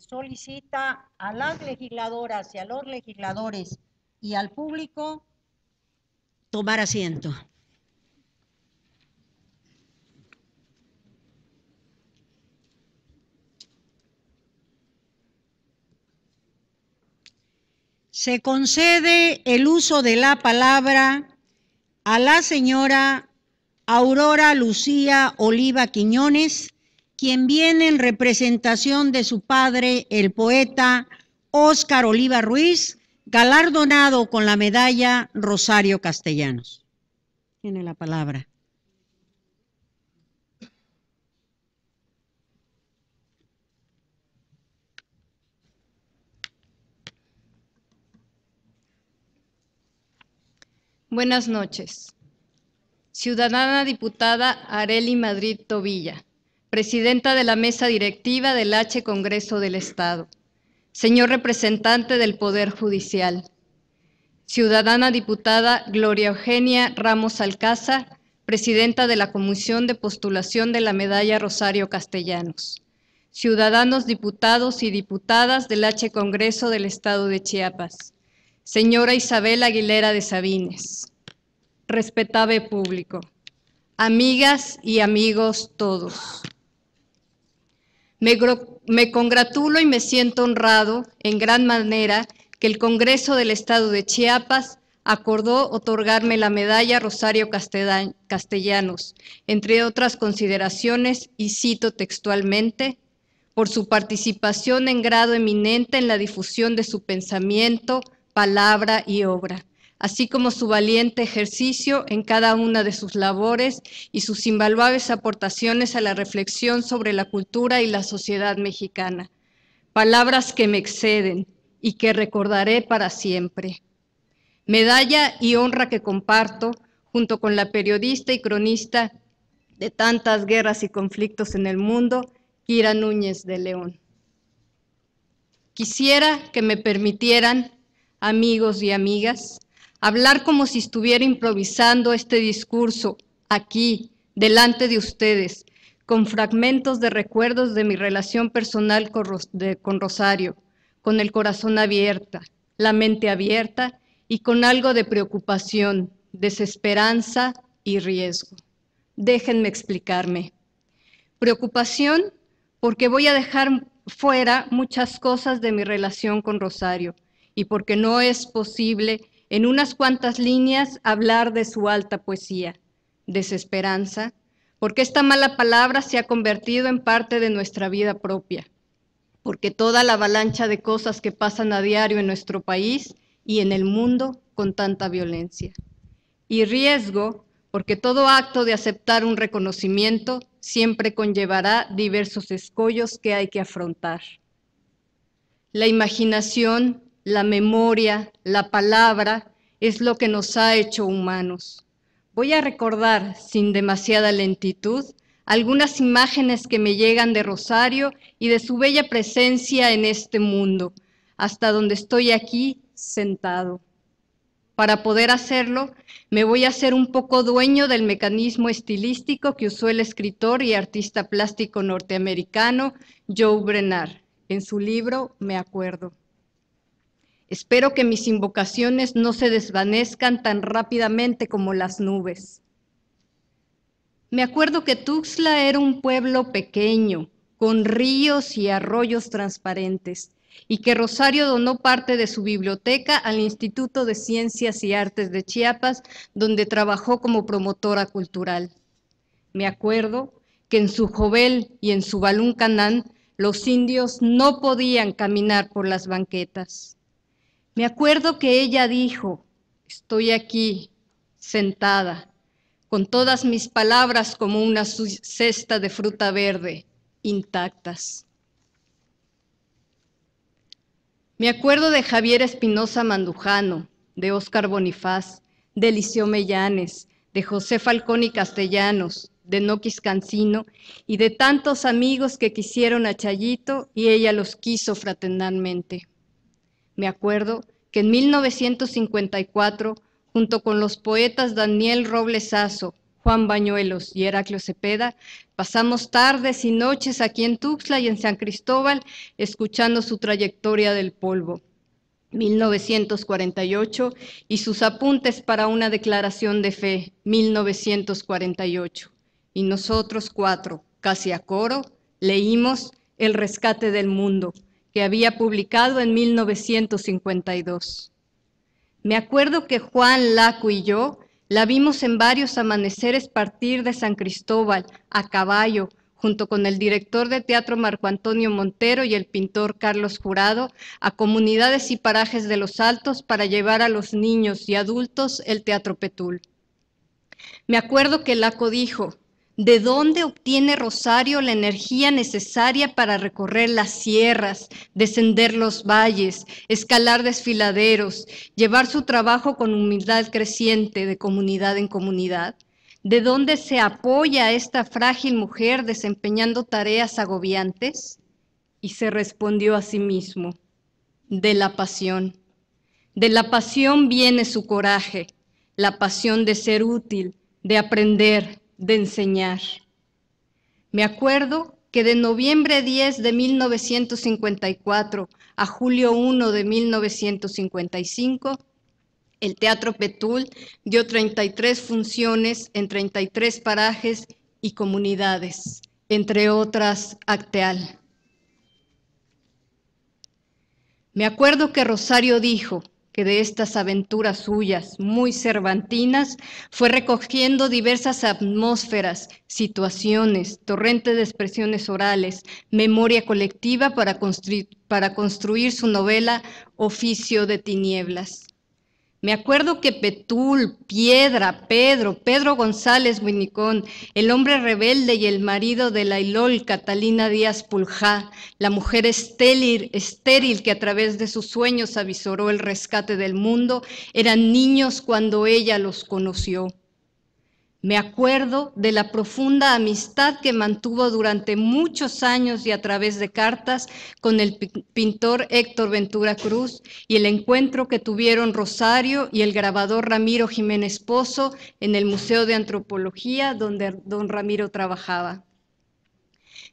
Speaker 1: Se solicita a las legisladoras y a los legisladores y al público tomar asiento. Se concede el uso de la palabra a la señora Aurora Lucía Oliva Quiñones, quien viene en representación de su padre, el poeta Óscar Oliva Ruiz, galardonado con la medalla Rosario Castellanos. Tiene la palabra.
Speaker 3: Buenas noches. Ciudadana diputada Arely Madrid Tobilla, presidenta de la mesa directiva del H Congreso del Estado. Señor representante del Poder Judicial. Ciudadana diputada Gloria Eugenia Ramos Alcázar, presidenta de la Comisión de Postulación de la Medalla Rosario Castellanos. Ciudadanos diputados y diputadas del H Congreso del Estado de Chiapas. Señora Isabel Aguilera de Sabines, respetable público, amigas y amigos todos. Me congratulo y me siento honrado en gran manera que el Congreso del Estado de Chiapas acordó otorgarme la medalla Rosario Castellanos, entre otras consideraciones, y cito textualmente, por su participación en grado eminente en la difusión de su pensamiento, palabra y obra, así como su valiente ejercicio en cada una de sus labores y sus invaluables aportaciones a la reflexión sobre la cultura y la sociedad mexicana. Palabras que me exceden y que recordaré para siempre. Medalla y honra que comparto junto con la periodista y cronista de tantas guerras y conflictos en el mundo, Kira Núñez de León. Quisiera que me permitieran, amigos y amigas, hablar como si estuviera improvisando este discurso aquí, delante de ustedes, con fragmentos de recuerdos de mi relación personal con Rosario, con el corazón abierto, la mente abierta y con algo de preocupación, desesperanza y riesgo. Déjenme explicarme. Preocupación porque voy a dejar fuera muchas cosas de mi relación con Rosario, y porque no es posible en unas cuantas líneas hablar de su alta poesía. Desesperanza, porque esta mala palabra se ha convertido en parte de nuestra vida propia, porque toda la avalancha de cosas que pasan a diario en nuestro país y en el mundo con tanta violencia. Y riesgo, porque todo acto de aceptar un reconocimiento siempre conllevará diversos escollos que hay que afrontar. La imaginación, la memoria, la palabra, es lo que nos ha hecho humanos. Voy a recordar, sin demasiada lentitud, algunas imágenes que me llegan de Rosario y de su bella presencia en este mundo, hasta donde estoy aquí sentado. Para poder hacerlo, me voy a hacer un poco dueño del mecanismo estilístico que usó el escritor y artista plástico norteamericano Joe Brenner en su libro Me Acuerdo. Espero que mis invocaciones no se desvanezcan tan rápidamente como las nubes. Me acuerdo que Tuxtla era un pueblo pequeño, con ríos y arroyos transparentes, y que Rosario donó parte de su biblioteca al Instituto de Ciencias y Artes de Chiapas, donde trabajó como promotora cultural. Me acuerdo que en su Jovel y en su Baluncanán los indios no podían caminar por las banquetas. Me acuerdo que ella dijo, estoy aquí, sentada, con todas mis palabras como una cesta de fruta verde, intactas. Me acuerdo de Javier Espinosa Mandujano, de Óscar Bonifaz, de Eliseo Mellanes, de José Falcón y Castellanos, de Noquis Cancino y de tantos amigos que quisieron a Chayito y ella los quiso fraternalmente. Me acuerdo que en 1954, junto con los poetas Daniel Robles Sazo, Juan Bañuelos y Heraclio Cepeda, pasamos tardes y noches aquí en Tuxtla y en San Cristóbal escuchando su trayectoria del polvo, 1948, y sus apuntes para una declaración de fe, 1948. Y nosotros 4, casi a coro, leímos El rescate del mundo, que había publicado en 1952. Me acuerdo que Juan, Laco y yo la vimos en varios amaneceres partir de San Cristóbal, a caballo, junto con el director de teatro Marco Antonio Montero y el pintor Carlos Jurado, a comunidades y parajes de los Altos para llevar a los niños y adultos el Teatro Petul. Me acuerdo que Laco dijo: ¿de dónde obtiene Rosario la energía necesaria para recorrer las sierras, descender los valles, escalar desfiladeros, llevar su trabajo con humildad creciente de comunidad en comunidad? ¿De dónde se apoya a esta frágil mujer desempeñando tareas agobiantes? Y se respondió a sí mismo: de la pasión. De la pasión viene su coraje, la pasión de ser útil, de aprender, de enseñar. Me acuerdo que de noviembre 10 de 1954 a julio 1 de 1955, el Teatro Petul dio 33 funciones en 33 parajes y comunidades, entre otras Acteal. Me acuerdo que Rosario dijo que de estas aventuras suyas, muy cervantinas, fue recogiendo diversas atmósferas, situaciones, torrentes de expresiones orales, memoria colectiva para construir su novela Oficio de Tinieblas. Me acuerdo que Petul, Piedra, Pedro González Buinicón, el hombre rebelde y el marido de Lailol, Catalina Díaz Puljá, la mujer estéril que a través de sus sueños avisoró el rescate del mundo, eran niños cuando ella los conoció. Me acuerdo de la profunda amistad que mantuvo durante muchos años y a través de cartas con el pintor Héctor Ventura Cruz y el encuentro que tuvieron Rosario y el grabador Ramiro Jiménez Pozo en el Museo de Antropología donde don Ramiro trabajaba.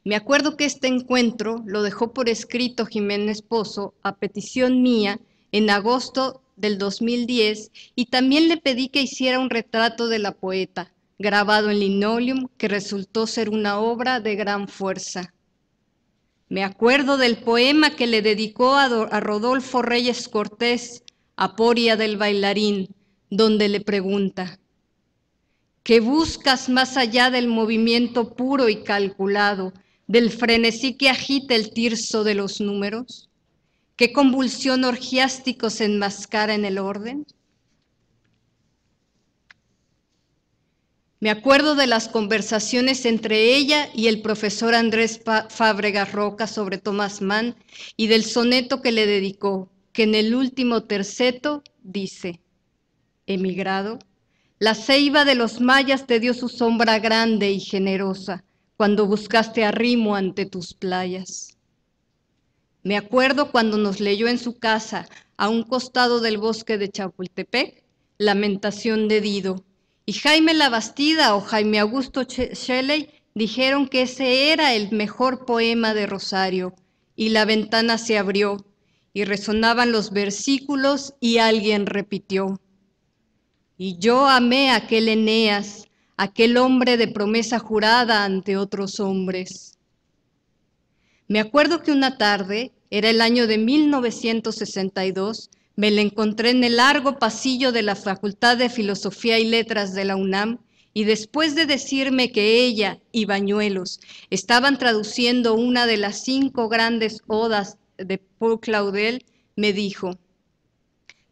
Speaker 3: Me acuerdo que este encuentro lo dejó por escrito Jiménez Pozo a petición mía en agosto del 2010 y también le pedí que hiciera un retrato de la poeta, grabado en linoleum, que resultó ser una obra de gran fuerza. Me acuerdo del poema que le dedicó a Rodolfo Reyes Cortés, Aporia del bailarín, donde le pregunta: ¿qué buscas más allá del movimiento puro y calculado, del frenesí que agita el tirso de los números? ¿Qué convulsión orgiástico se enmascara en el orden? Me acuerdo de las conversaciones entre ella y el profesor Andrés Fábregas Roca sobre Thomas Mann y del soneto que le dedicó, que en el último terceto dice: emigrado, la ceiba de los mayas te dio su sombra grande y generosa cuando buscaste arrimo ante tus playas. Me acuerdo cuando nos leyó en su casa, a un costado del bosque de Chapultepec, Lamentación de Dido, y Jaime Labastida o Jaime Augusto Shelley dijeron que ese era el mejor poema de Rosario, y la ventana se abrió, y resonaban los versículos, y alguien repitió: y yo amé a aquel Eneas, aquel hombre de promesa jurada ante otros hombres. Me acuerdo que una tarde, era el año de 1962, me la encontré en el largo pasillo de la Facultad de Filosofía y Letras de la UNAM, y después de decirme que ella y Bañuelos estaban traduciendo una de las 5 grandes odas de Paul Claudel, me dijo: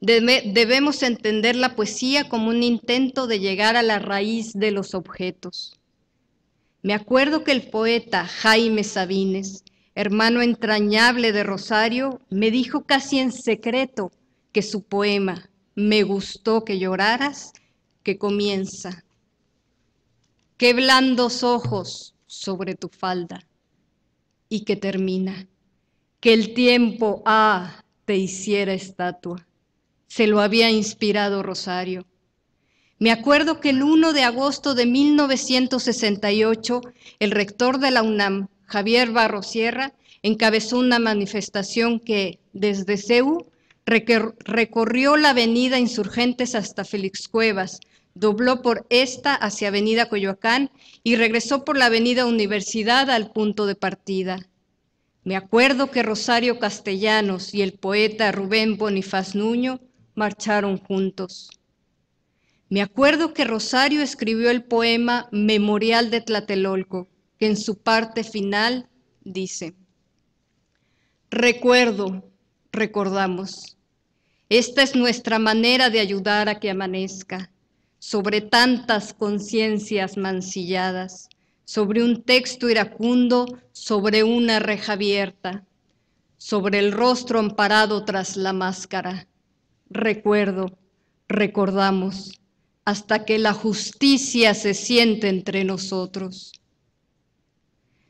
Speaker 3: debemos entender la poesía como un intento de llegar a la raíz de los objetos. Me acuerdo que el poeta Jaime Sabines, hermano entrañable de Rosario, me dijo casi en secreto que su poema, Me gustó que lloraras, que comienza: qué blandos ojos sobre tu falda, y que termina: que el tiempo, te hiciera estatua. Se lo había inspirado Rosario. Me acuerdo que el 1 de agosto de 1968, el rector de la UNAM, Javier Barro Sierra, encabezó una manifestación que, desde CEU, recorrió la avenida Insurgentes hasta Félix Cuevas, dobló por esta hacia avenida Coyoacán y regresó por la avenida Universidad al punto de partida. Me acuerdo que Rosario Castellanos y el poeta Rubén Bonifaz Nuño marcharon juntos. Me acuerdo que Rosario escribió el poema Memorial de Tlatelolco, que en su parte final dice: recuerdo, recordamos. Esta es nuestra manera de ayudar a que amanezca, sobre tantas conciencias mancilladas, sobre un texto iracundo, sobre una reja abierta, sobre el rostro amparado tras la máscara. Recuerdo, recordamos, hasta que la justicia se siente entre nosotros.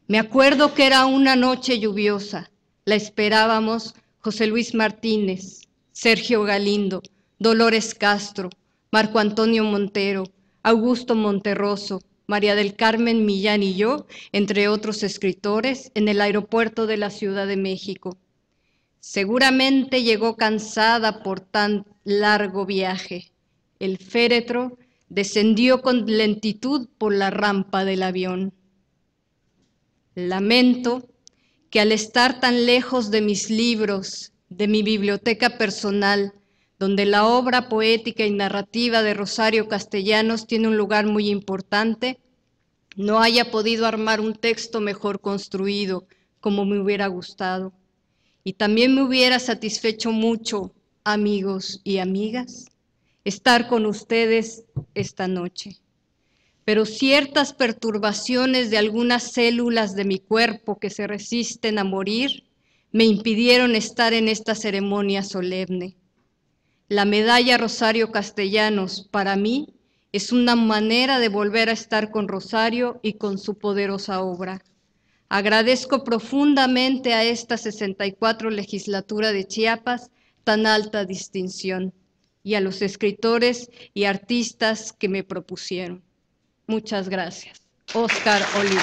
Speaker 3: Me acuerdo que era una noche lluviosa, la esperábamos José Luis Martínez, Sergio Galindo, Dolores Castro, Marco Antonio Montero, Augusto Monterroso, María del Carmen Millán y yo, entre otros escritores, en el aeropuerto de la Ciudad de México. Seguramente llegó cansada por tan largo viaje. El féretro descendió con lentitud por la rampa del avión. Lamento que al estar tan lejos de mis libros, de mi biblioteca personal, donde la obra poética y narrativa de Rosario Castellanos tiene un lugar muy importante, no haya podido armar un texto mejor construido, como me hubiera gustado. Y también me hubiera satisfecho mucho, amigos y amigas, estar con ustedes esta noche. Pero ciertas perturbaciones de algunas células de mi cuerpo que se resisten a morir me impidieron estar en esta ceremonia solemne. La medalla Rosario Castellanos, para mí, es una manera de volver a estar con Rosario y con su poderosa obra. Agradezco profundamente a esta 64 legislatura de Chiapas tan alta distinción y a los escritores y artistas que me propusieron. Muchas gracias. Óscar Oliva.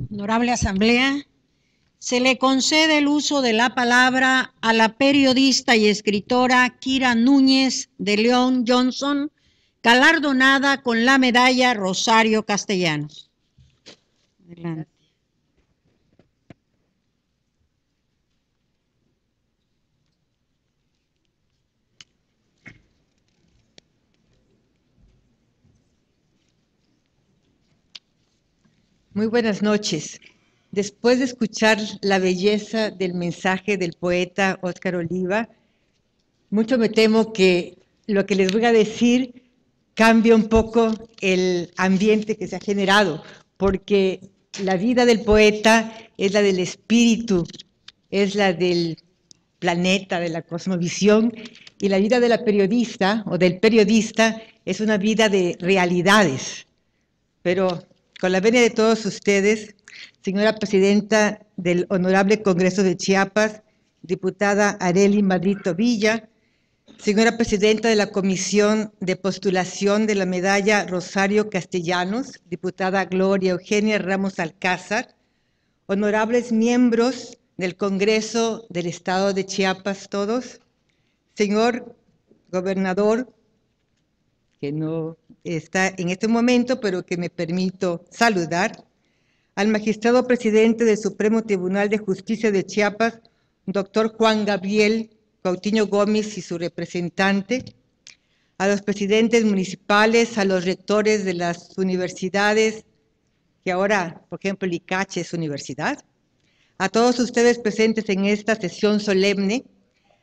Speaker 1: Honorable Asamblea, se le concede el uso de la palabra a la periodista y escritora Kira Núñez de León Johnson, galardonada con la medalla Rosario Castellanos. Adelante.
Speaker 5: Muy buenas noches. Después de escuchar la belleza del mensaje del poeta Óscar Oliva, mucho me temo que lo que les voy a decir cambia un poco el ambiente que se ha generado, porque la vida del poeta es la del espíritu, es la del planeta, de la cosmovisión, y la vida de la periodista o del periodista es una vida de realidades. Pero con la venia de todos ustedes, señora presidenta del Honorable Congreso de Chiapas, diputada Arely Madrid Tobilla, señora presidenta de la Comisión de Postulación de la Medalla Rosario Castellanos, diputada Gloria Eugenia Ramos Alcázar, honorables miembros del Congreso del Estado de Chiapas todos, señor gobernador, que no está en este momento, pero que me permito saludar, al magistrado presidente del Supremo Tribunal de Justicia de Chiapas, doctor Juan Gabriel Coutinho Gómez y su representante, a los presidentes municipales, a los rectores de las universidades, que ahora, por ejemplo, el ICACHE es universidad, a todos ustedes presentes en esta sesión solemne,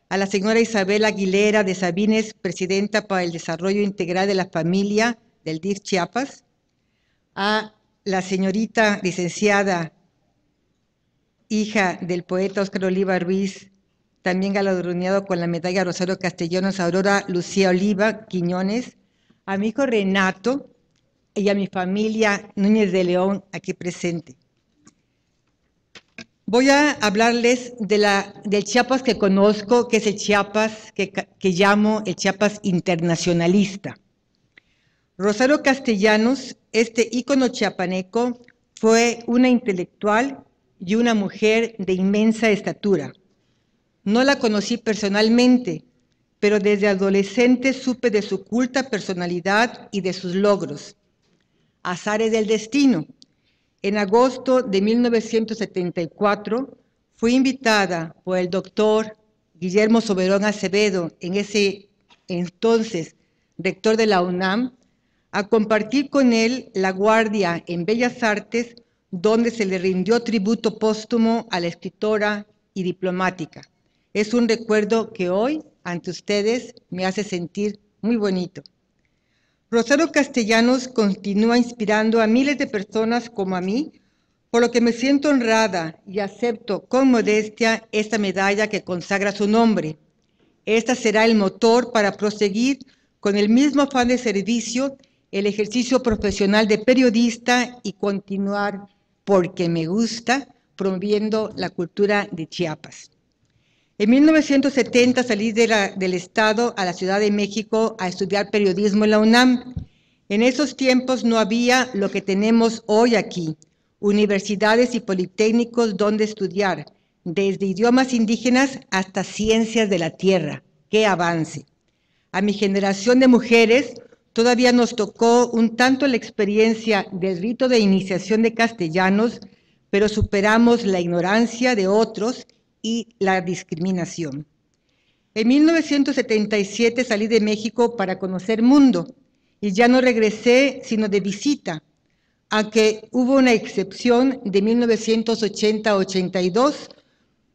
Speaker 5: a la señora Isabel Aguilera de Sabines, presidenta para el Desarrollo Integral de la Familia del DIF Chiapas, a la señorita licenciada hija del poeta Óscar Oliva Ruiz, también galardonado con la medalla Rosario Castellanos, Aurora Lucía Oliva Quiñones, a mi hijo Renato y a mi familia Núñez de León aquí presente. Voy a hablarles del Chiapas que conozco, que es el Chiapas que llamo el Chiapas internacionalista. Rosario Castellanos, este ícono chiapaneco, fue una intelectual y una mujer de inmensa estatura. No la conocí personalmente, pero desde adolescente supe de su culta personalidad y de sus logros. Azares del destino. En agosto de 1974 fui invitada por el doctor Guillermo Soberón Acevedo, en ese entonces rector de la UNAM, a compartir con él la guardia en Bellas Artes, donde se le rindió tributo póstumo a la escritora y diplomática. Es un recuerdo que hoy, ante ustedes, me hace sentir muy bonito. Rosario Castellanos continúa inspirando a miles de personas como a mí, por lo que me siento honrada y acepto con modestia esta medalla que consagra su nombre. Esta será el motor para proseguir con el mismo afán de servicio el ejercicio profesional de periodista y continuar, porque me gusta, promoviendo la cultura de Chiapas. En 1970 salí del Estado a la Ciudad de México a estudiar periodismo en la UNAM. En esos tiempos no había lo que tenemos hoy aquí, universidades y politécnicos donde estudiar, desde idiomas indígenas hasta ciencias de la tierra. ¡Qué avance! A mi generación de mujeres todavía nos tocó un tanto la experiencia del rito de iniciación de castellanos, pero superamos la ignorancia de otros y la discriminación. En 1977 salí de México para conocer mundo y ya no regresé sino de visita, aunque hubo una excepción de 1980-82,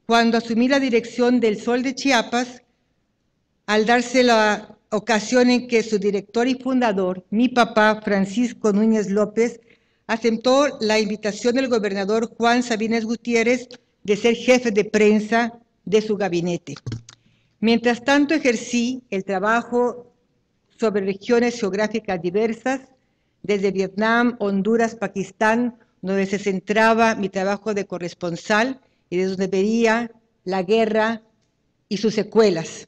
Speaker 5: cuando asumí la dirección del Sol de Chiapas, al darse la ocasión en que su director y fundador, mi papá Francisco Núñez López, aceptó la invitación del gobernador Juan Sabines Gutiérrez de ser jefe de prensa de su gabinete. Mientras tanto ejercí el trabajo sobre regiones geográficas diversas, desde Vietnam, Honduras, Pakistán, donde se centraba mi trabajo de corresponsal y desde donde veía la guerra y sus secuelas.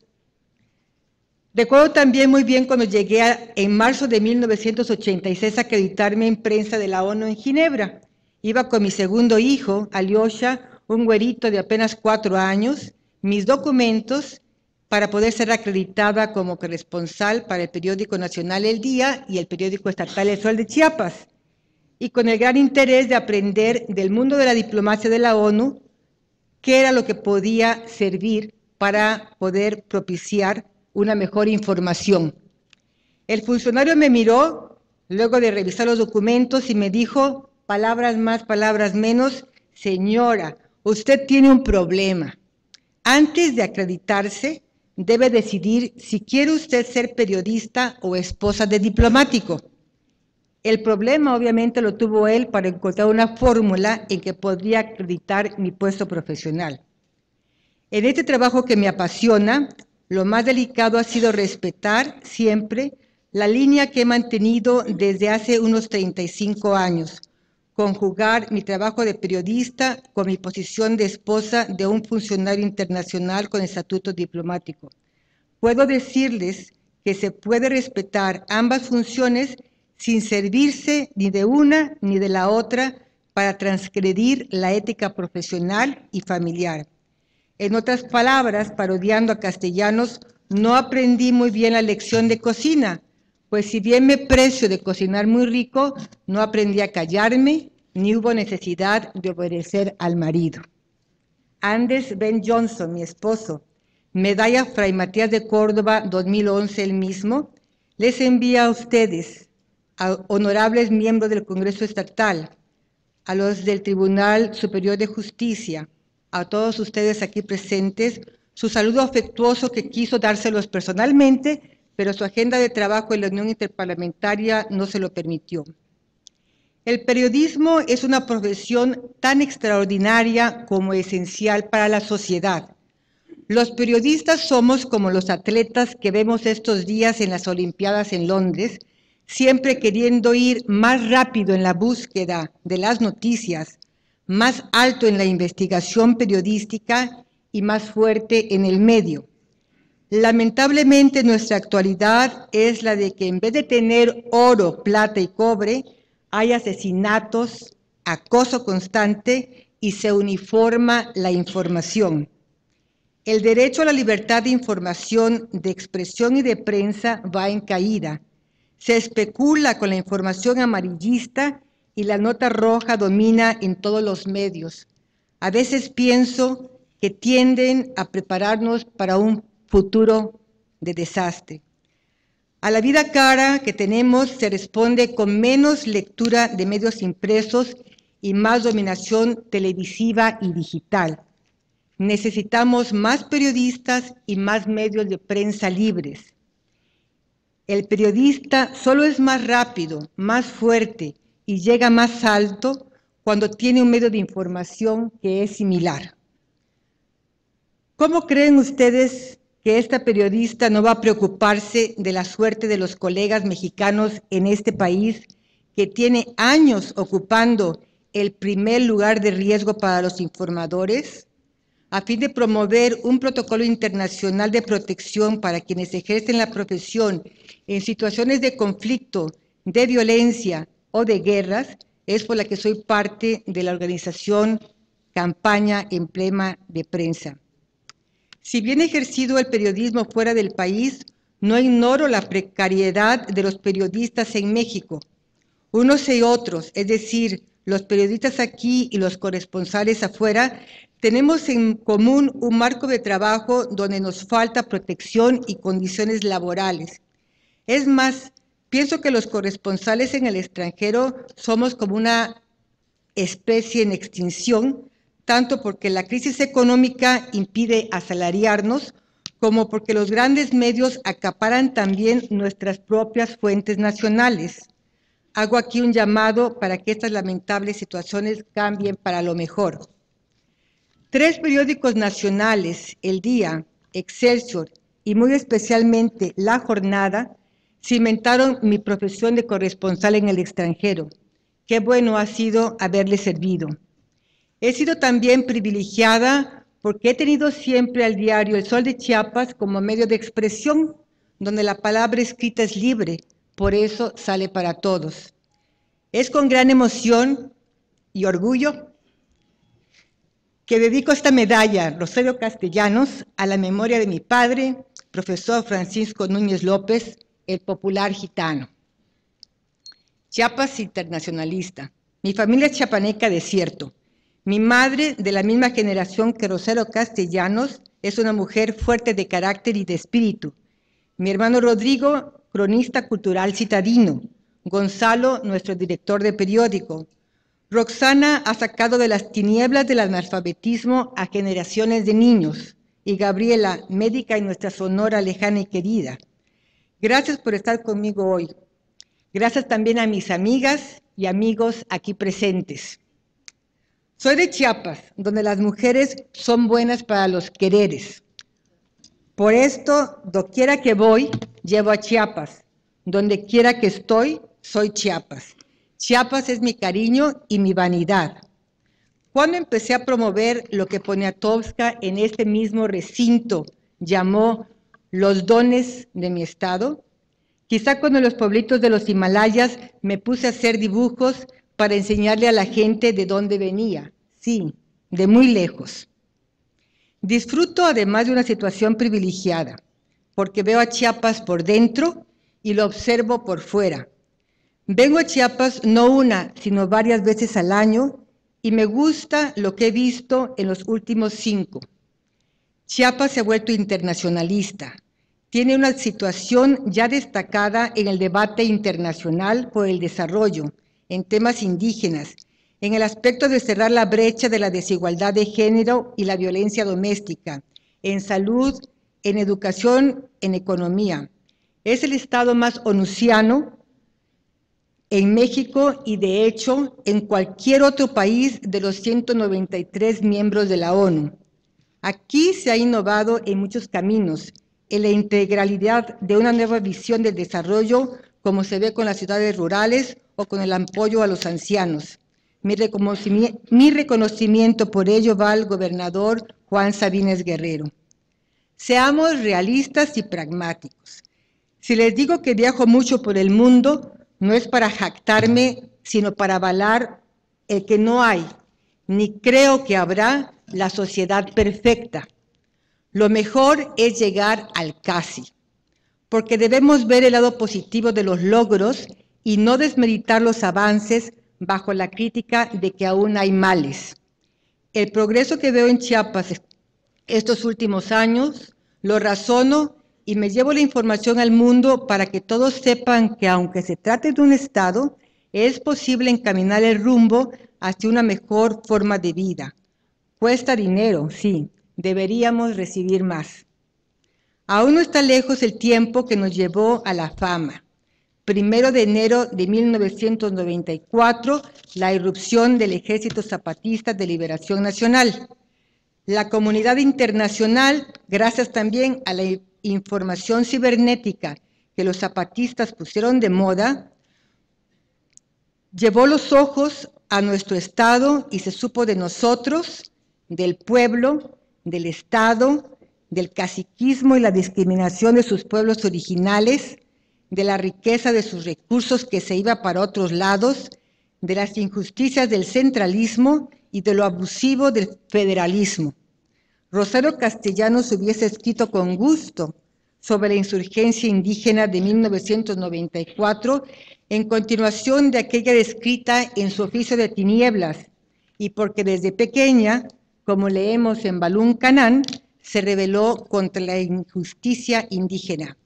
Speaker 5: Recuerdo también muy bien cuando llegué en marzo de 1986 a acreditarme en prensa de la ONU en Ginebra. Iba con mi segundo hijo, Alyosha, un güerito de apenas 4 años, mis documentos para poder ser acreditada como corresponsal para el periódico nacional El Día y el periódico estatal El Sol de Chiapas, y con el gran interés de aprender del mundo de la diplomacia de la ONU, qué era lo que podía servir para poder propiciar una mejor información. El funcionario me miró luego de revisar los documentos y me dijo, palabras más, palabras menos, señora, usted tiene un problema. Antes de acreditarse, debe decidir si quiere usted ser periodista o esposa de diplomático. El problema obviamente lo tuvo él para encontrar una fórmula en que podría acreditar mi puesto profesional. En este trabajo que me apasiona, lo más delicado ha sido respetar siempre la línea que he mantenido desde hace unos 35 años, conjugar mi trabajo de periodista con mi posición de esposa de un funcionario internacional con estatuto diplomático. Puedo decirles que se puede respetar ambas funciones sin servirse ni de una ni de la otra para transgredir la ética profesional y familiar. En otras palabras, parodiando a Castellanos, no aprendí muy bien la lección de cocina, pues si bien me precio de cocinar muy rico, no aprendí a callarme, ni hubo necesidad de obedecer al marido. Anders Ben Johnson, mi esposo, medalla Fray Matías de Córdoba 2011 el mismo, les envía a ustedes, a honorables miembros del Congreso Estatal, a los del Tribunal Superior de Justicia, a todos ustedes aquí presentes, su saludo afectuoso que quiso dárselos personalmente, pero su agenda de trabajo en la Unión Interparlamentaria no se lo permitió. El periodismo es una profesión tan extraordinaria como esencial para la sociedad. Los periodistas somos como los atletas que vemos estos días en las Olimpiadas en Londres, siempre queriendo ir más rápido en la búsqueda de las noticias, más alto en la investigación periodística y más fuerte en el medio. Lamentablemente nuestra actualidad es la de que en vez de tener oro, plata y cobre, hay asesinatos, acoso constante y se uniforma la información. El derecho a la libertad de información, de expresión y de prensa va en caída. Se especula con la información amarillista y la nota roja domina en todos los medios. A veces pienso que tienden a prepararnos para un futuro de desastre. A la vida cara que tenemos se responde con menos lectura de medios impresos y más dominación televisiva y digital. Necesitamos más periodistas y más medios de prensa libres. El periodista solo es más rápido, más fuerte y llega más alto cuando tiene un medio de información que es similar. ¿Cómo creen ustedes que esta periodista no va a preocuparse de la suerte de los colegas mexicanos en este país que tiene años ocupando el primer lugar de riesgo para los informadores? A fin de promover un protocolo internacional de protección para quienes ejercen la profesión en situaciones de conflicto, de violencia o de guerras, es por la que soy parte de la organización Campaña Emblema de Prensa. Si bien he ejercido el periodismo fuera del país, no ignoro la precariedad de los periodistas en México. Unos y otros, es decir, los periodistas aquí y los corresponsales afuera, tenemos en común un marco de trabajo donde nos falta protección y condiciones laborales. Es más, pienso que los corresponsales en el extranjero somos como una especie en extinción, tanto porque la crisis económica impide asalariarnos, como porque los grandes medios acaparan también nuestras propias fuentes nacionales. Hago aquí un llamado para que estas lamentables situaciones cambien para lo mejor. 3 periódicos nacionales, El Día, Excelsior y muy especialmente La Jornada, cimentaron mi profesión de corresponsal en el extranjero. Qué bueno ha sido haberle servido. He sido también privilegiada porque he tenido siempre al diario El Sol de Chiapas como medio de expresión, donde la palabra escrita es libre, por eso sale para todos. Es con gran emoción y orgullo que dedico esta medalla, Rosario Castellanos, a la memoria de mi padre, profesor Francisco Núñez López, el popular gitano. Chiapas internacionalista. Mi familia es chiapaneca de cierto. Mi madre, de la misma generación que Rosario Castellanos, es una mujer fuerte de carácter y de espíritu. Mi hermano Rodrigo, cronista cultural citadino. Gonzalo, nuestro director de periódico. Roxana ha sacado de las tinieblas del analfabetismo a generaciones de niños. Y Gabriela, médica en nuestra Sonora lejana y querida. Gracias por estar conmigo hoy. Gracias también a mis amigas y amigos aquí presentes. Soy de Chiapas, donde las mujeres son buenas para los quereres. Por esto, doquiera que voy, llevo a Chiapas. Donde quiera que estoy, soy Chiapas. Chiapas es mi cariño y mi vanidad. Cuando empecé a promover lo que Poniatowska en este mismo recinto llamó los dones de mi estado, quizá cuando en los pueblitos de los Himalayas me puse a hacer dibujos para enseñarle a la gente de dónde venía, sí, de muy lejos. Disfruto además de una situación privilegiada, porque veo a Chiapas por dentro y lo observo por fuera. Vengo a Chiapas no una, sino varias veces al año y me gusta lo que he visto en los últimos 5. Chiapas se ha vuelto internacionalista. Tiene una situación ya destacada en el debate internacional por el desarrollo, en temas indígenas, en el aspecto de cerrar la brecha de la desigualdad de género y la violencia doméstica, en salud, en educación, en economía. Es el estado más onusiano en México y de hecho en cualquier otro país de los 193 miembros de la ONU. Aquí se ha innovado en muchos caminos, en la integralidad de una nueva visión del desarrollo, como se ve con las ciudades rurales o con el apoyo a los ancianos. Mi reconocimiento por ello va al gobernador Juan Sabines Guerrero. Seamos realistas y pragmáticos. Si les digo que viajo mucho por el mundo, no es para jactarme, sino para avalar el que no hay, ni creo que habrá la sociedad perfecta. Lo mejor es llegar al casi, porque debemos ver el lado positivo de los logros y no desmeritar los avances bajo la crítica de que aún hay males. El progreso que veo en Chiapas estos últimos años, lo razono y me llevo la información al mundo para que todos sepan que aunque se trate de un Estado, es posible encaminar el rumbo hacia una mejor forma de vida. Cuesta dinero, sí, deberíamos recibir más. Aún no está lejos el tiempo que nos llevó a la fama. 1 de enero de 1994, la irrupción del Ejército Zapatista de Liberación Nacional. La comunidad internacional, gracias también a la información cibernética que los zapatistas pusieron de moda, llevó los ojos a nuestro Estado y se supo de nosotros, del pueblo, del Estado, del caciquismo y la discriminación de sus pueblos originales, de la riqueza de sus recursos que se iba para otros lados, de las injusticias del centralismo y de lo abusivo del federalismo. Rosario Castellanos hubiese escrito con gusto sobre la insurgencia indígena de 1994, en continuación de aquella descrita en su Oficio de Tinieblas, y porque desde pequeña, como leemos en Balún Canán, se rebeló contra la injusticia indígena.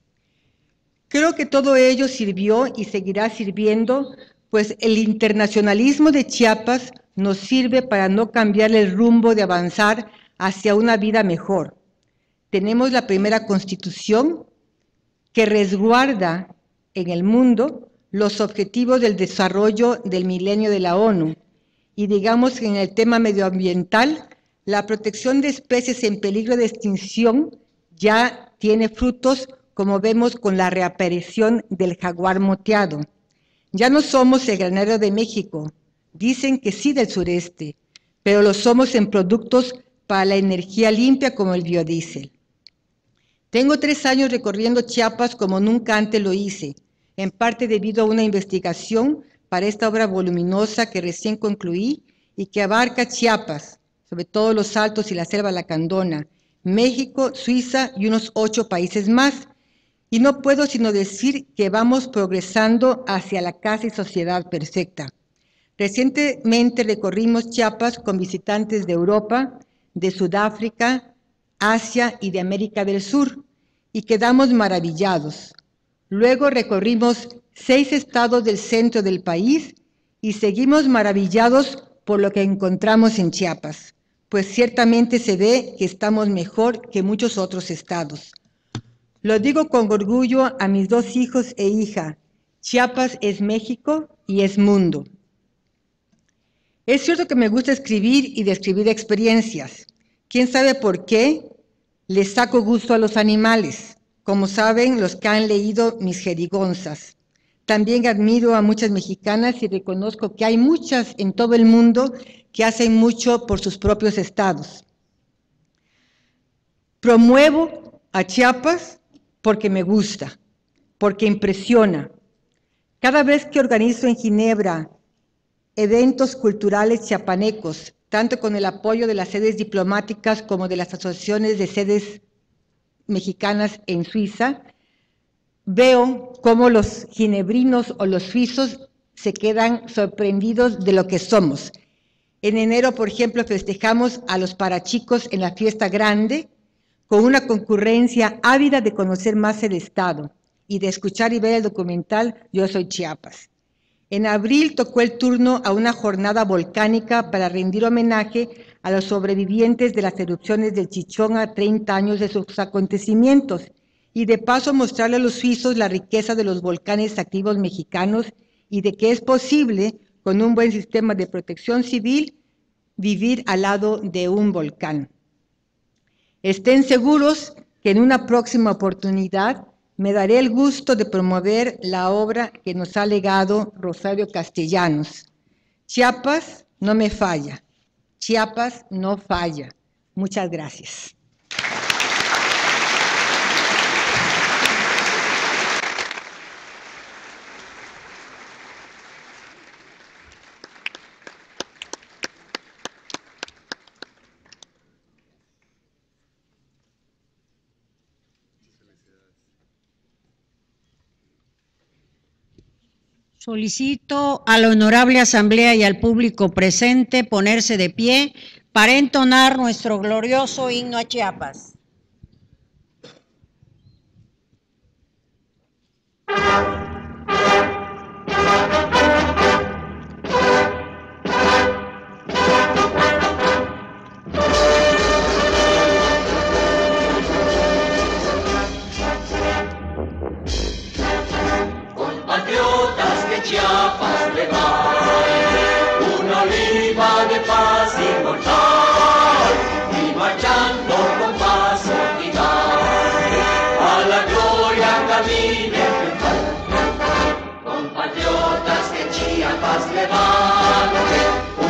Speaker 5: Creo que todo ello sirvió y seguirá sirviendo, pues el internacionalismo de Chiapas nos sirve para no cambiar el rumbo de avanzar hacia una vida mejor. Tenemos la primera constitución que resguarda en el mundo los objetivos del desarrollo del milenio de la ONU, y digamos que en el tema medioambiental, la protección de especies en peligro de extinción ya tiene frutos, como vemos con la reaparición del jaguar moteado. Ya no somos el granero de México, dicen que sí del sureste, pero lo somos en productos para la energía limpia como el biodiesel. Tengo 3 años recorriendo Chiapas como nunca antes lo hice, en parte debido a una investigación para esta obra voluminosa que recién concluí y que abarca Chiapas, sobre todo los Altos y la Selva Lacandona, México, Suiza y unos 8 países más. Y no puedo sino decir que vamos progresando hacia la casi sociedad perfecta. Recientemente recorrimos Chiapas con visitantes de Europa, de Sudáfrica, Asia y de América del Sur, y quedamos maravillados. Luego recorrimos 6 estados del centro del país y seguimos maravillados por lo que encontramos en Chiapas, pues ciertamente se ve que estamos mejor que muchos otros estados. Lo digo con orgullo a mis 2 hijos e hija, Chiapas es México y es mundo. Es cierto que me gusta escribir y describir experiencias. ¿Quién sabe por qué? Les saco gusto a los animales, como saben los que han leído mis jerigonzas. También admiro a muchas mexicanas y reconozco que hay muchas en todo el mundo que hacen mucho por sus propios estados. Promuevo a Chiapas porque me gusta, porque impresiona. Cada vez que organizo en Ginebra eventos culturales chiapanecos, tanto con el apoyo de las sedes diplomáticas como de las asociaciones de sedes mexicanas en Suiza, veo cómo los ginebrinos o los suizos se quedan sorprendidos de lo que somos. En enero, por ejemplo, festejamos a los parachicos en la fiesta grande, con una concurrencia ávida de conocer más el Estado y de escuchar y ver el documental Yo Soy Chiapas. En abril tocó el turno a una jornada volcánica para rendir homenaje a los sobrevivientes de las erupciones del Chichón a 30 años de sus acontecimientos y de paso mostrarle a los suizos la riqueza de los volcanes activos mexicanos y de que es posible, con un buen sistema de protección civil, vivir al lado de un volcán. Estén seguros que en una próxima oportunidad me daré el gusto de promover la obra que nos ha legado Rosario Castellanos. Chiapas no me falla, Chiapas no falla. Muchas gracias.
Speaker 1: Solicito a la honorable asamblea y al público presente ponerse de pie para entonar nuestro glorioso himno a Chiapas.
Speaker 6: Chiapas le va, una oliva de paz inmortal, y marchando con paso gigante, a la gloria camine triunfal. Compatriotas que Chiapas levante,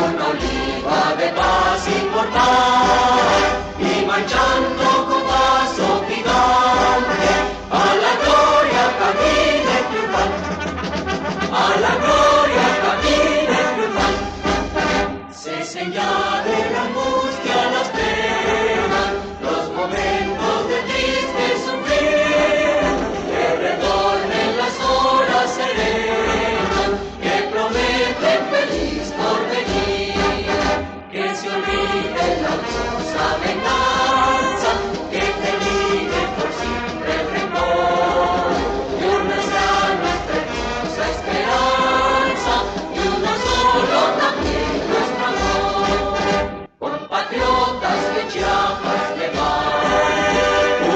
Speaker 6: una oliva de paz inmortal, y marchando con paso gigante, a la gloria camine triunfal. A la gloria camine triunfal. Cesen ya de la angustia las penas, los momentos de triste sufrir, que retornen las horas serenas, que prometen feliz porvenir, que se olvide la dulce venganza, que termine por siempre el rencor, y una sea nuestra hermosa esperanza, y una solo también nuestro amor. Compatriotas que Chiapas le va,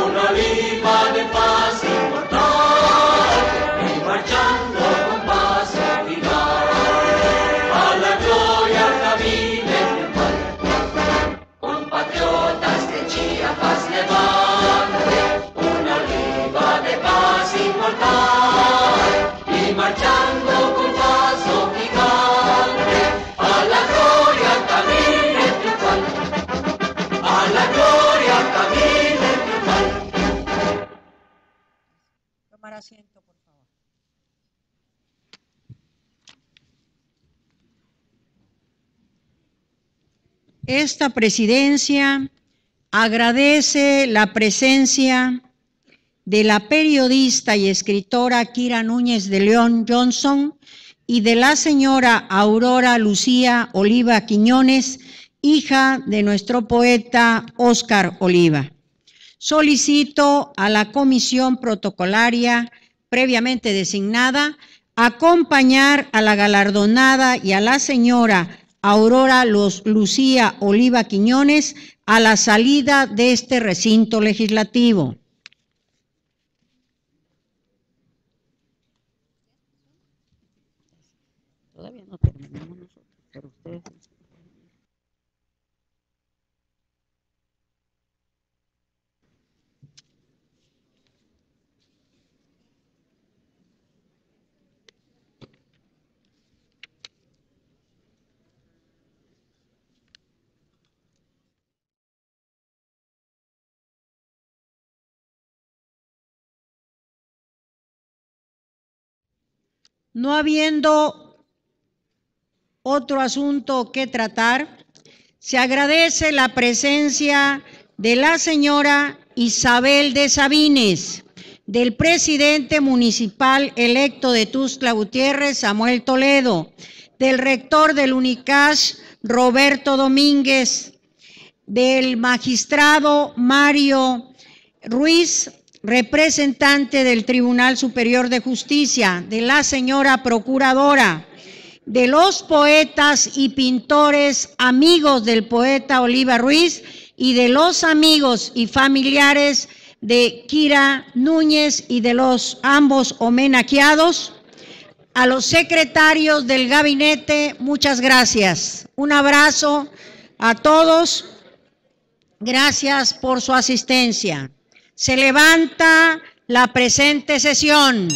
Speaker 6: una oliva de paz inmortal, y marchando con paso gigante, a la gloria camine triunfal. Compatriotas que Chiapas levante, una oliva de paz inmortal, y marchando con paso gigante, a la gloria camine triunfal, a la gloria camine triunfal.
Speaker 1: Tomar asiento, por favor. Esta presidencia agradece la presencia de la periodista y escritora Kira Núñez de León Johnson y de la señora Aurora Lucía Oliva Quiñones, hija de nuestro poeta Óscar Oliva. Solicito a la comisión protocolaria previamente designada acompañar a la galardonada y a la señora Aurora Lucía Oliva Quiñones a la salida de este recinto legislativo. Todavía no terminamos nosotros, pero ustedes. No habiendo otro asunto que tratar, se agradece la presencia de la señora Isabel de Sabines, del presidente municipal electo de Tuxtla Gutiérrez, Samuel Toledo, del rector del UNICASH, Roberto Domínguez, del magistrado Mario Ruiz, representante del Tribunal Superior de Justicia, de la señora procuradora, de los poetas y pintores amigos del poeta Oliva Ruiz y de los amigos y familiares de Kira Núñez y de los ambos homenajeados, A los secretarios del gabinete, muchas gracias. Un abrazo a todos. Gracias por su asistencia. Se levanta la presente sesión.